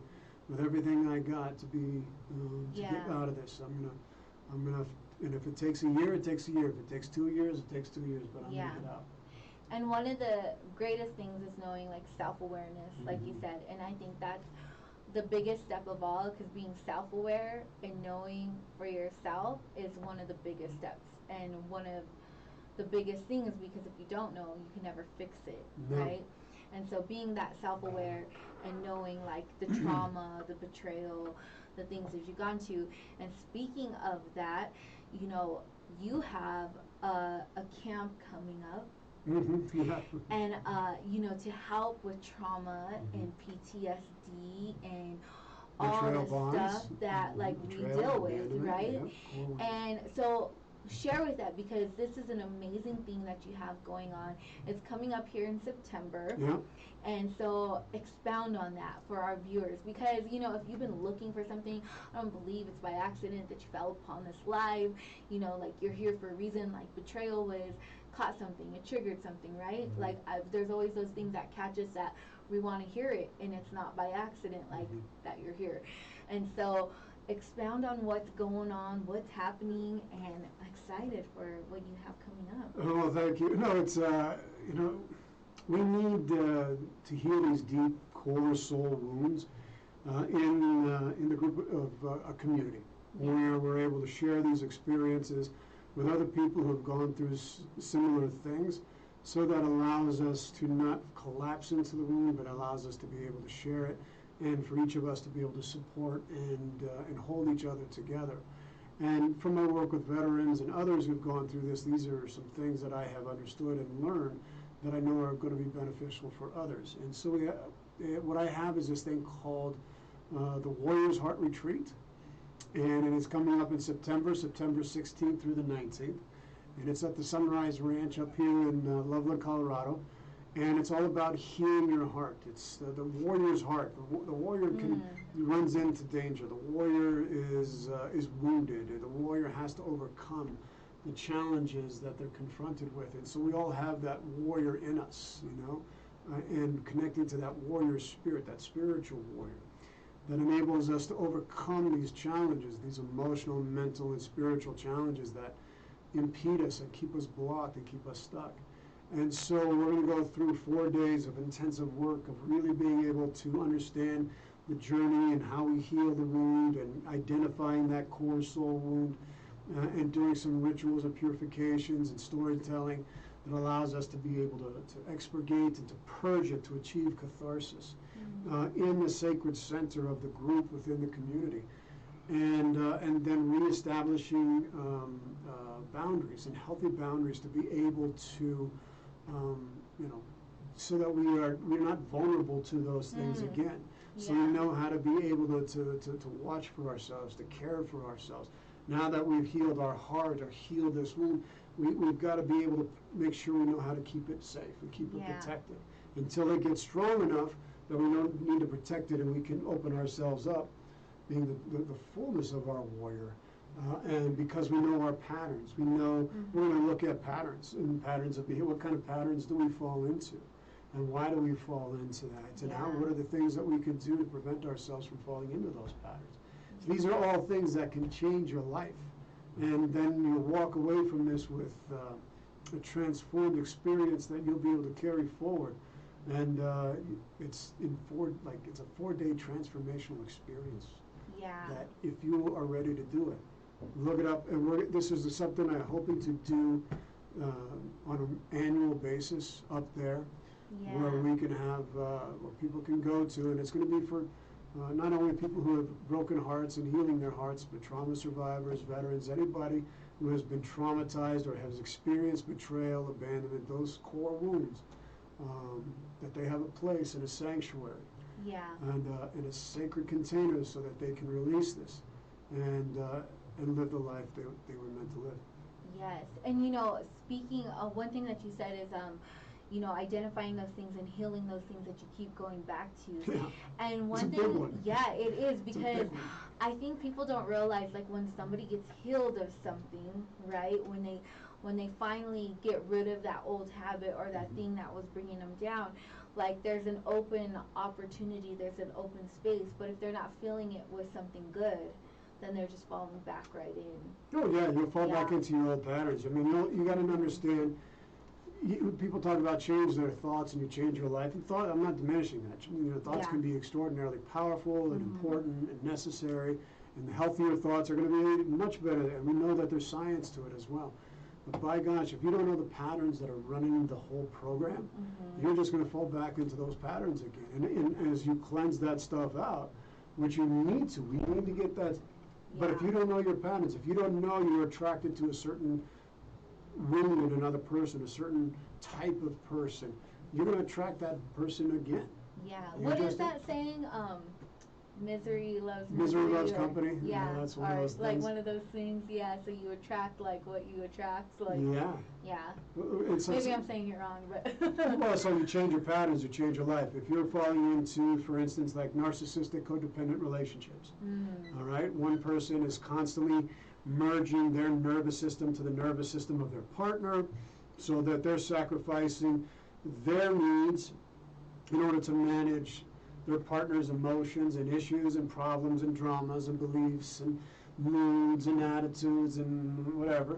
with everything I got to be to get out of this. I'm gonna, and if it takes a year, it takes a year. If it takes 2 years, it takes 2 years. But I'm gonna get out. And one of the greatest things is knowing like self-awareness, like you said, and I think that's the biggest step of all, because being self-aware and knowing for yourself is one of the biggest steps, and one of the biggest things, because if you don't know, you can never fix it, right? And so being that self-aware and knowing like the trauma, the betrayal, the things that you've gone to. And speaking of that, you know, you have a camp coming up. And you know, to help with trauma and PTSD and all the stuff that like we deal with, right? And so share with that, because this is an amazing thing that you have going on. It's coming up here in September. And so expound on that for our viewers, because you know, if you've been looking for something, I don't believe it's by accident that you fell upon this live. You know, like you're here for a reason. Like betrayal was caught something, it triggered something, right? Like there's always those things that catch us that we want to hear it, and it's not by accident, like that you're here. And so expound on what's going on, what's happening, and excited for what you have coming up. Oh, well, thank you. No, it's you know, we need to heal these deep core soul wounds in the group of a community where we're able to share these experiences with other people who have gone through similar things, so that allows us to not collapse into the wound, but allows us to be able to share it, and for each of us to be able to support and hold each other together. And from my work with veterans and others who've gone through this, these are some things that I have understood and learned that I know are going to be beneficial for others. And so what I have is this thing called the Warriors Heart Retreat, and it is coming up in September 16th through the 19th, and it's at the Sunrise Ranch up here in Loveland, Colorado, and it's all about healing your heart. It's the warrior's heart. The warrior runs into danger. The warrior is wounded. The warrior has to overcome the challenges that they're confronted with, and so we all have that warrior in us, and connecting to that warrior spirit, that spiritual warrior, that enables us to overcome these challenges, these emotional, mental, and spiritual challenges that impede us and keep us blocked and keep us stuck. And so we're going to go through 4 days of intensive work of really being able to understand the journey and how we heal the wound and identifying that core soul wound, and doing some rituals and purifications and storytelling that allows us to be able to expurgate and to purge it, to achieve catharsis in the sacred center of the group within the community, and then reestablishing boundaries and healthy boundaries to be able to, so that we're not vulnerable to those things again. So we know how to be able to watch for ourselves, to care for ourselves. Now that we've healed our heart or healed this wound, we've got to be able to make sure we know how to keep it safe and keep it protected until it gets strong enough that we don't need to protect it and we can open ourselves up, being the fullness of our warrior. And because we know our patterns, we know we're going to look at patterns and patterns of behavior. What kind of patterns do we fall into? And why do we fall into that? And what are the things that we can do to prevent ourselves from falling into those patterns? So these are all things that can change your life. And then you'll walk away from this with a transformed experience that you'll be able to carry forward. And it's a 4-day transformational experience. That if you are ready to do it, look it up. And this is something I'm hoping to do on an annual basis up there, where we can have, where people can go to, and it's going to be for not only people who have broken hearts and healing their hearts, but trauma survivors, veterans, anybody who has been traumatized or has experienced betrayal, abandonment, those core wounds, that they have a place in a sanctuary and in a sacred container so that they can release this and live the life they were meant to live. Yes, and speaking of one thing that you said is identifying those things and healing those things that you keep going back to. Yeah. And one It's a thing, big one. yeah, it is, It's a because big one. I think people don't realize, like, when somebody gets healed of something, right? When they finally get rid of that old habit or that thing that was bringing them down, like, there's an open opportunity, there's an open space. But if they're not feeling it with something good, then they're just falling back right in. Oh yeah, you'll fall back into your old patterns. I mean, you got to understand. People talk about change their thoughts and you change your life. And I'm not diminishing that. Thoughts can be extraordinarily powerful and important and necessary. And the healthier thoughts are going to be much better. And we know that there's science to it as well. But by gosh, if you don't know the patterns that are running the whole program, you're just going to fall back into those patterns again. And as you cleanse that stuff out, which you need to, we need to get that. But if you don't know your patterns, if you don't know you're attracted to a certain wound in another person, a certain type of person, you're going to attract that person again. Yeah. What is that saying? Misery loves company. Yeah. That's one of those things. Like one of those things. Yeah. So you attract like what you attract. Like. Yeah. Yeah. Maybe I'm saying it wrong, but. Well, so you change your patterns, you change your life. If you're falling into, for instance, like narcissistic codependent relationships, all right, one person is constantly merging their nervous system to the nervous system of their partner, so that they're sacrificing their needs in order to manage their partner's emotions and issues and problems and dramas and beliefs and moods and attitudes and whatever,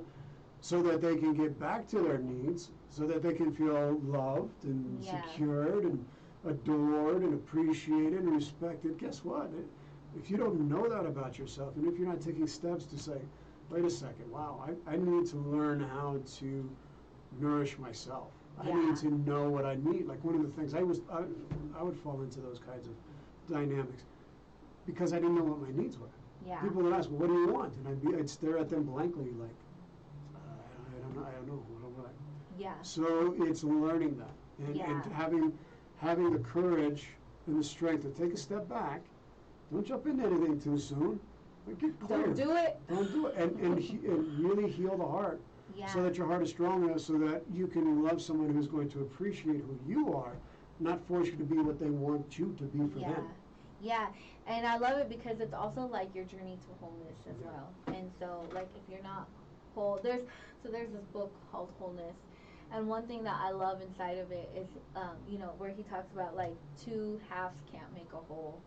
so that they can get back to their needs, so that they can feel loved and secured and adored and appreciated and respected. Guess what? If you don't know that about yourself, and if you're not taking steps to say, wait a second, wow, I need to learn how to nourish myself. I need to know what I need. Like one of the things I would fall into those kinds of dynamics because I didn't know what my needs were. Yeah. People would ask, well, what do you want? And I'd stare at them blankly like, I don't know. What Yeah. So it's learning that and having the courage and the strength to take a step back Don't jump into anything too soon. Like, get clear. Don't do it. Don't do it. And really heal the heart. Yeah. So that your heart is strong enough so that you can love someone who's going to appreciate who you are, not force you to be what they want you to be for them. Yeah, and I love it because it's also like your journey to wholeness as well. And so, like, if you're not whole, there's this book called Wholeness, and one thing that I love inside of it is, you know, where he talks about like two halves can't make a whole,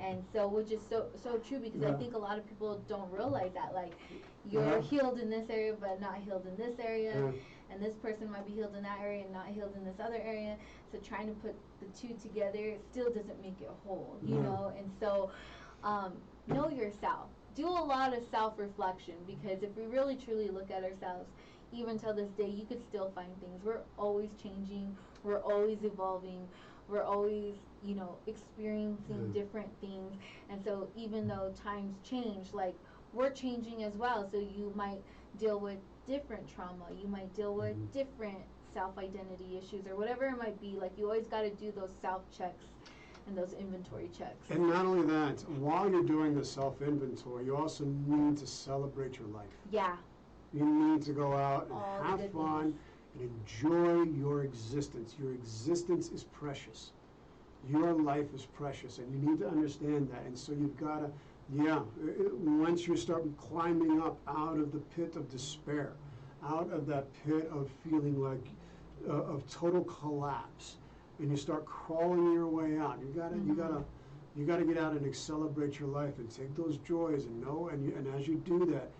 and so which is so true because I think a lot of people don't realize that, like, you're healed in this area but not healed in this area. And this person might be healed in that area and not healed in this other area. So trying to put the two together still doesn't make it whole, you know? And so know yourself. Do a lot of self-reflection, because if we really truly look at ourselves, even till this day, you could still find things. We're always changing. We're always evolving. We're always, you know, experiencing different things. And so even though times change, like, we're changing as well. So you might deal with different trauma, you might deal with different self-identity issues or whatever it might be. Like, you always got to do those self-checks and those inventory checks. And not only that, while you're doing the self-inventory, you also need to celebrate your life. Yeah. You need to go out and have fun and enjoy your existence. Your existence is precious. Your life is precious, and you need to understand that. And so you've got to, once you start climbing up out of the pit of despair, out of that pit of feeling like of total collapse, and you start crawling your way out, you gotta get out and celebrate your life and take those joys and know, and as you do that,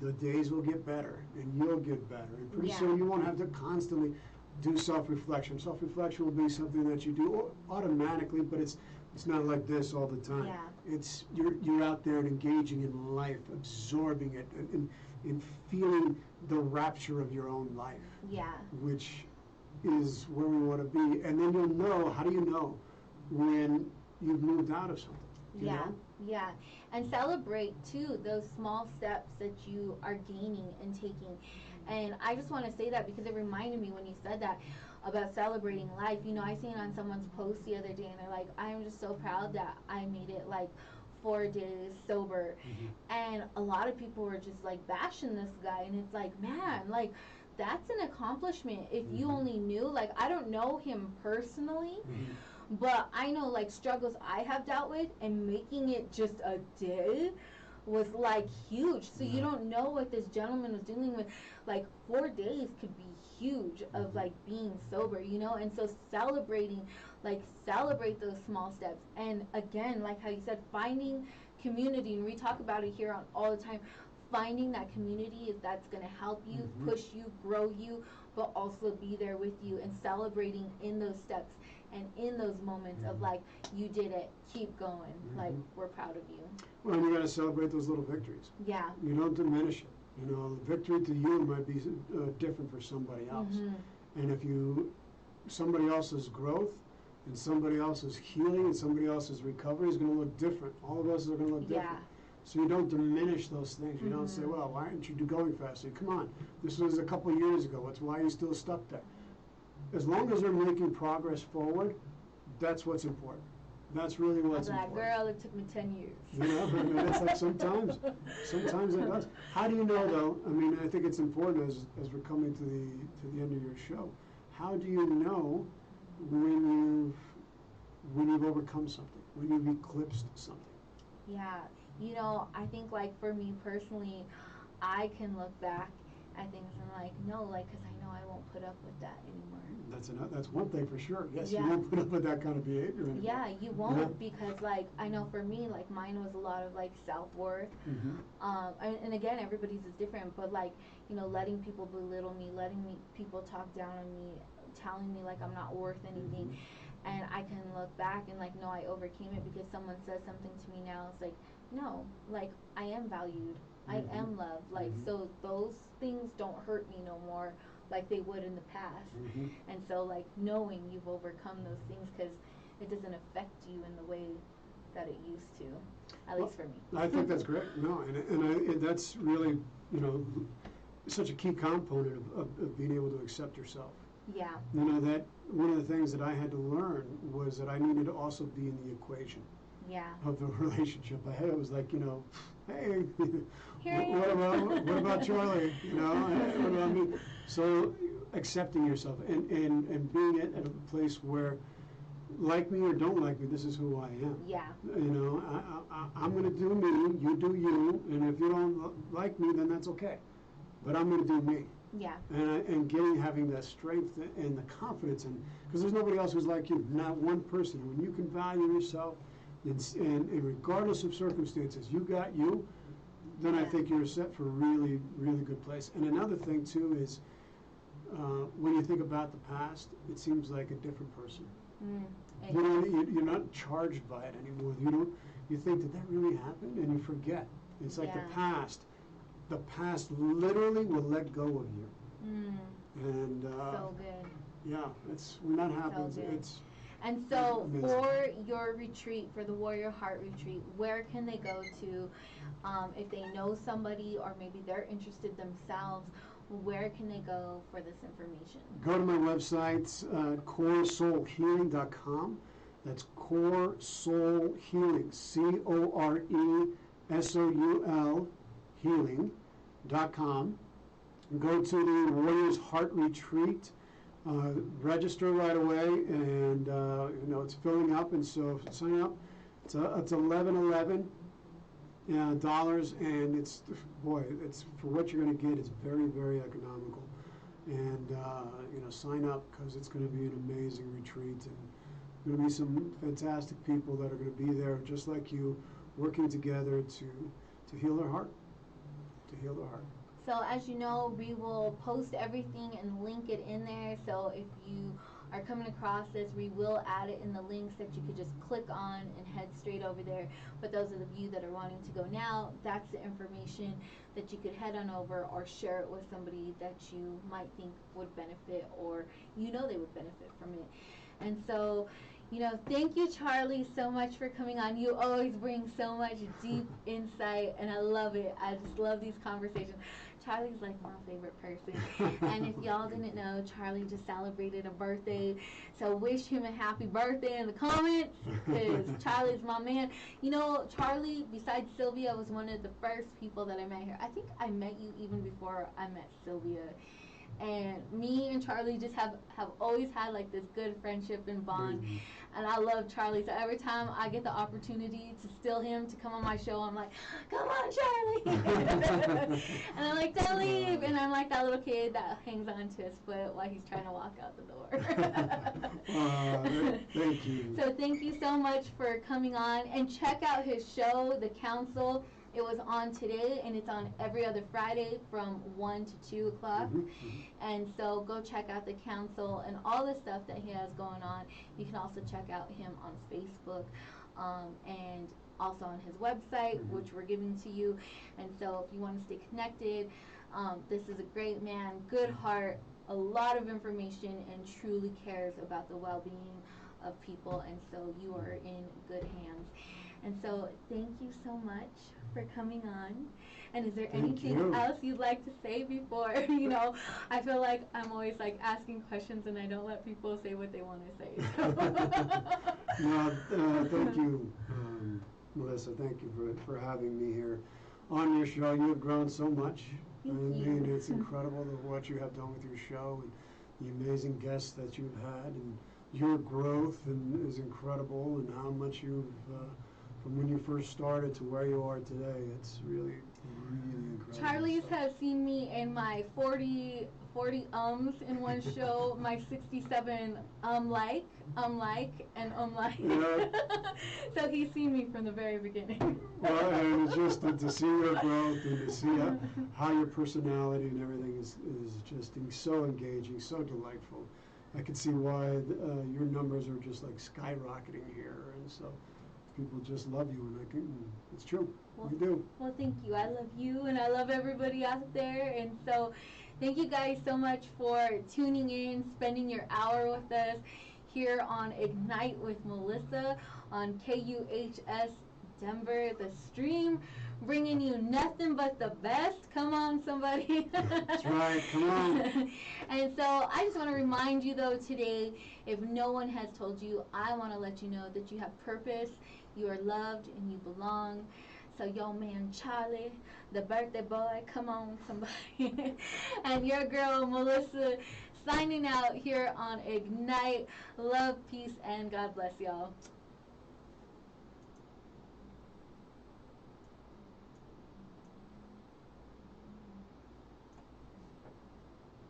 the days will get better and you'll get better, and pretty soon you won't have to constantly do self-reflection. Self-reflection will be something that you do automatically, but it's not like this all the time. Yeah. It's you're out there and engaging in life, absorbing it, and feeling the rapture of your own life. Yeah. Which is where we want to be. And then you'll know, how do you know when you've moved out of something? You know? Yeah. And celebrate too those small steps that you are gaining and taking. And I just want to say that because it reminded me when you said that about celebrating life. You know, I seen on someone's post the other day, and they're like, I am just so proud that I made it like 4 days sober. And a lot of people were just like bashing this guy, and it's like, man, like, that's an accomplishment. If you only knew, like, I don't know him personally, but I know like struggles I have dealt with, and making it just a day was like huge. So you don't know what this gentleman was dealing with. Like 4 days could be huge of like being sober, you know. And so celebrate those small steps. And again, like how you said, finding community, and we talk about it here on all the time, finding that community that's going to help you, push you, grow you, but also be there with you, and celebrating in those steps and in those moments of like, you did it, keep going, like, we're proud of you. Well, and you got to celebrate those little victories. Yeah. You don't diminish it. You know, the victory to you might be different for somebody else. And if somebody else's growth and somebody else's healing and somebody else's recovery is going to look different. All of us are going to look different. So you don't diminish those things. You don't say, well, why aren't you going faster? Come on, this was a couple of years ago. Why are you still stuck there? As long as they're making progress forward, that's what's important. That's really what's important. Girl, it took me 10 years. You know, I mean, it's like sometimes it does. How do you know, though? I mean, I think it's important as we're coming to the end of your show. How do you know when you've overcome something, when you've eclipsed something? Yeah, you know, I think like for me personally, I can look back at things and like, no, like, because I know I won't put up with that anymore. That's one thing for sure. Yes, you won't put up with that kind of behavior anymore. Yeah, you won't, because like, I know for me, like, mine was a lot of like self-worth. And again, everybody's is different, but like, you know, letting people belittle me, people talk down on me, telling me like I'm not worth anything. And I can look back and like, no, I overcame it, because someone says something to me now. It's like, no, like, I am valued. I am loved. Like, so those things don't hurt me no more like they would in the past. And so like, knowing you've overcome those things, because it doesn't affect you in the way that it used to, at least for me. I think that's great. No, and that's really, you know, such a key component of being able to accept yourself. Yeah. You know, that one of the things that I had to learn was that I needed to also be in the equation. of the relationship I had. It was like, hey, what about Charlie? What about me? So accepting yourself and being at a place where, like me or don't like me, this is who I am. Yeah. I'm going to do me, you do you, and if you don't like me, then that's okay. But I'm going to do me. Yeah. And having that strength and the confidence, because there's nobody else who's like you, not one person. When you can value yourself, and regardless of circumstances, you got you, then I think you're set for a really, really good place. And another thing, too, is when you think about the past, it seems like a different person. You're not charged by it anymore. You think, did that really happen? And you forget. It's like the past literally will let go of you. And so good. Yeah, when that happens, so it's and so amazing. For your retreat, for the Warrior Heart Retreat, where can they go to if they know somebody or maybe they're interested themselves? Where can they go for this information? Go to my website, coresoulhealing.com. That's Core Soul Healing, CORESOUL healing.com. Go to the Warriors Heart Retreat. Register right away, and it's filling up, and so sign up. It's $11 dollars, and it's for what you're going to get. It's very, very economical, and sign up because it's going to be an amazing retreat, and going to be some fantastic people that are going to be there, just like you, working together to heal their heart, So as you know, we will post everything and link it in there. So if you are coming across this, we will add it in the links that you could just click on and head straight over there. But those of you that are wanting to go now, that's the information that you could head on over or share it with somebody that you might think would benefit, or they would benefit from it. And so, thank you, Charlie, so much for coming on. You always bring so much deep insight, and I love it. I just love these conversations. Charlie's like my favorite person. And if y'all didn't know, Charlie just celebrated a birthday. So wish him a happy birthday in the comments, because Charlie's my man. Charlie, besides Sylvia, was one of the first people that I met here. I think I met you even before I met Sylvia. And me and Charlie just have always had like this good friendship and bond. Mm-hmm. And I love Charlie. So every time I get the opportunity to steal him to come on my show, I'm like, come on, Charlie. And I'm like, don't leave. And I'm like that little kid that hangs on to his foot while he's trying to walk out the door. Thank you. So thank you so much for coming on. And check out his show, The Council. It was on today, and it's on every other Friday from 1 to 2 o'clock. Mm-hmm. And so go check out The Council and all the stuff that he has going on. You can also check out him on Facebook and also on his website, Mm-hmm. which we're giving to you. And so if you want to stay connected, this is a great man, good heart, a lot of information, and truly cares about the well-being of people. And so you are in good hands. And so thank you so much for coming on. And is there anything else you'd like to say before, I feel like I'm always like asking questions and I don't let people say what they want to say. No, thank you, Melissa. Thank you for having me here on your show. You have grown so much. Thank you. mean, it's incredible what you have done with your show and the amazing guests that you've had, and your growth is incredible, and how much you've from when you first started to where you are today. It's really incredible. Charlie's has seen me in my 40 ums in one show, my 67 like. Yeah. So he's seen me from the very beginning. Well, and it's just to see your growth and to see how your personality and everything is just so engaging, so delightful. I can see why your numbers are just like skyrocketing here, and so people just love you, and it's true. You do. Well, thank you. I love you, and I love everybody out there. And so thank you guys so much for tuning in, spending your hour with us here on Ignite with Melissa on KUHS Denver, the stream, bringing you nothing but the best. Come on, somebody. That's right. Come on. And so I just want to remind you, though, today, if no one has told you, I want to let you know that you have purpose, You are loved and you belong. So your man Charlie, the birthday boy, come on somebody. And your girl Melissa signing out here on Ignite. Love, peace, and God bless y'all.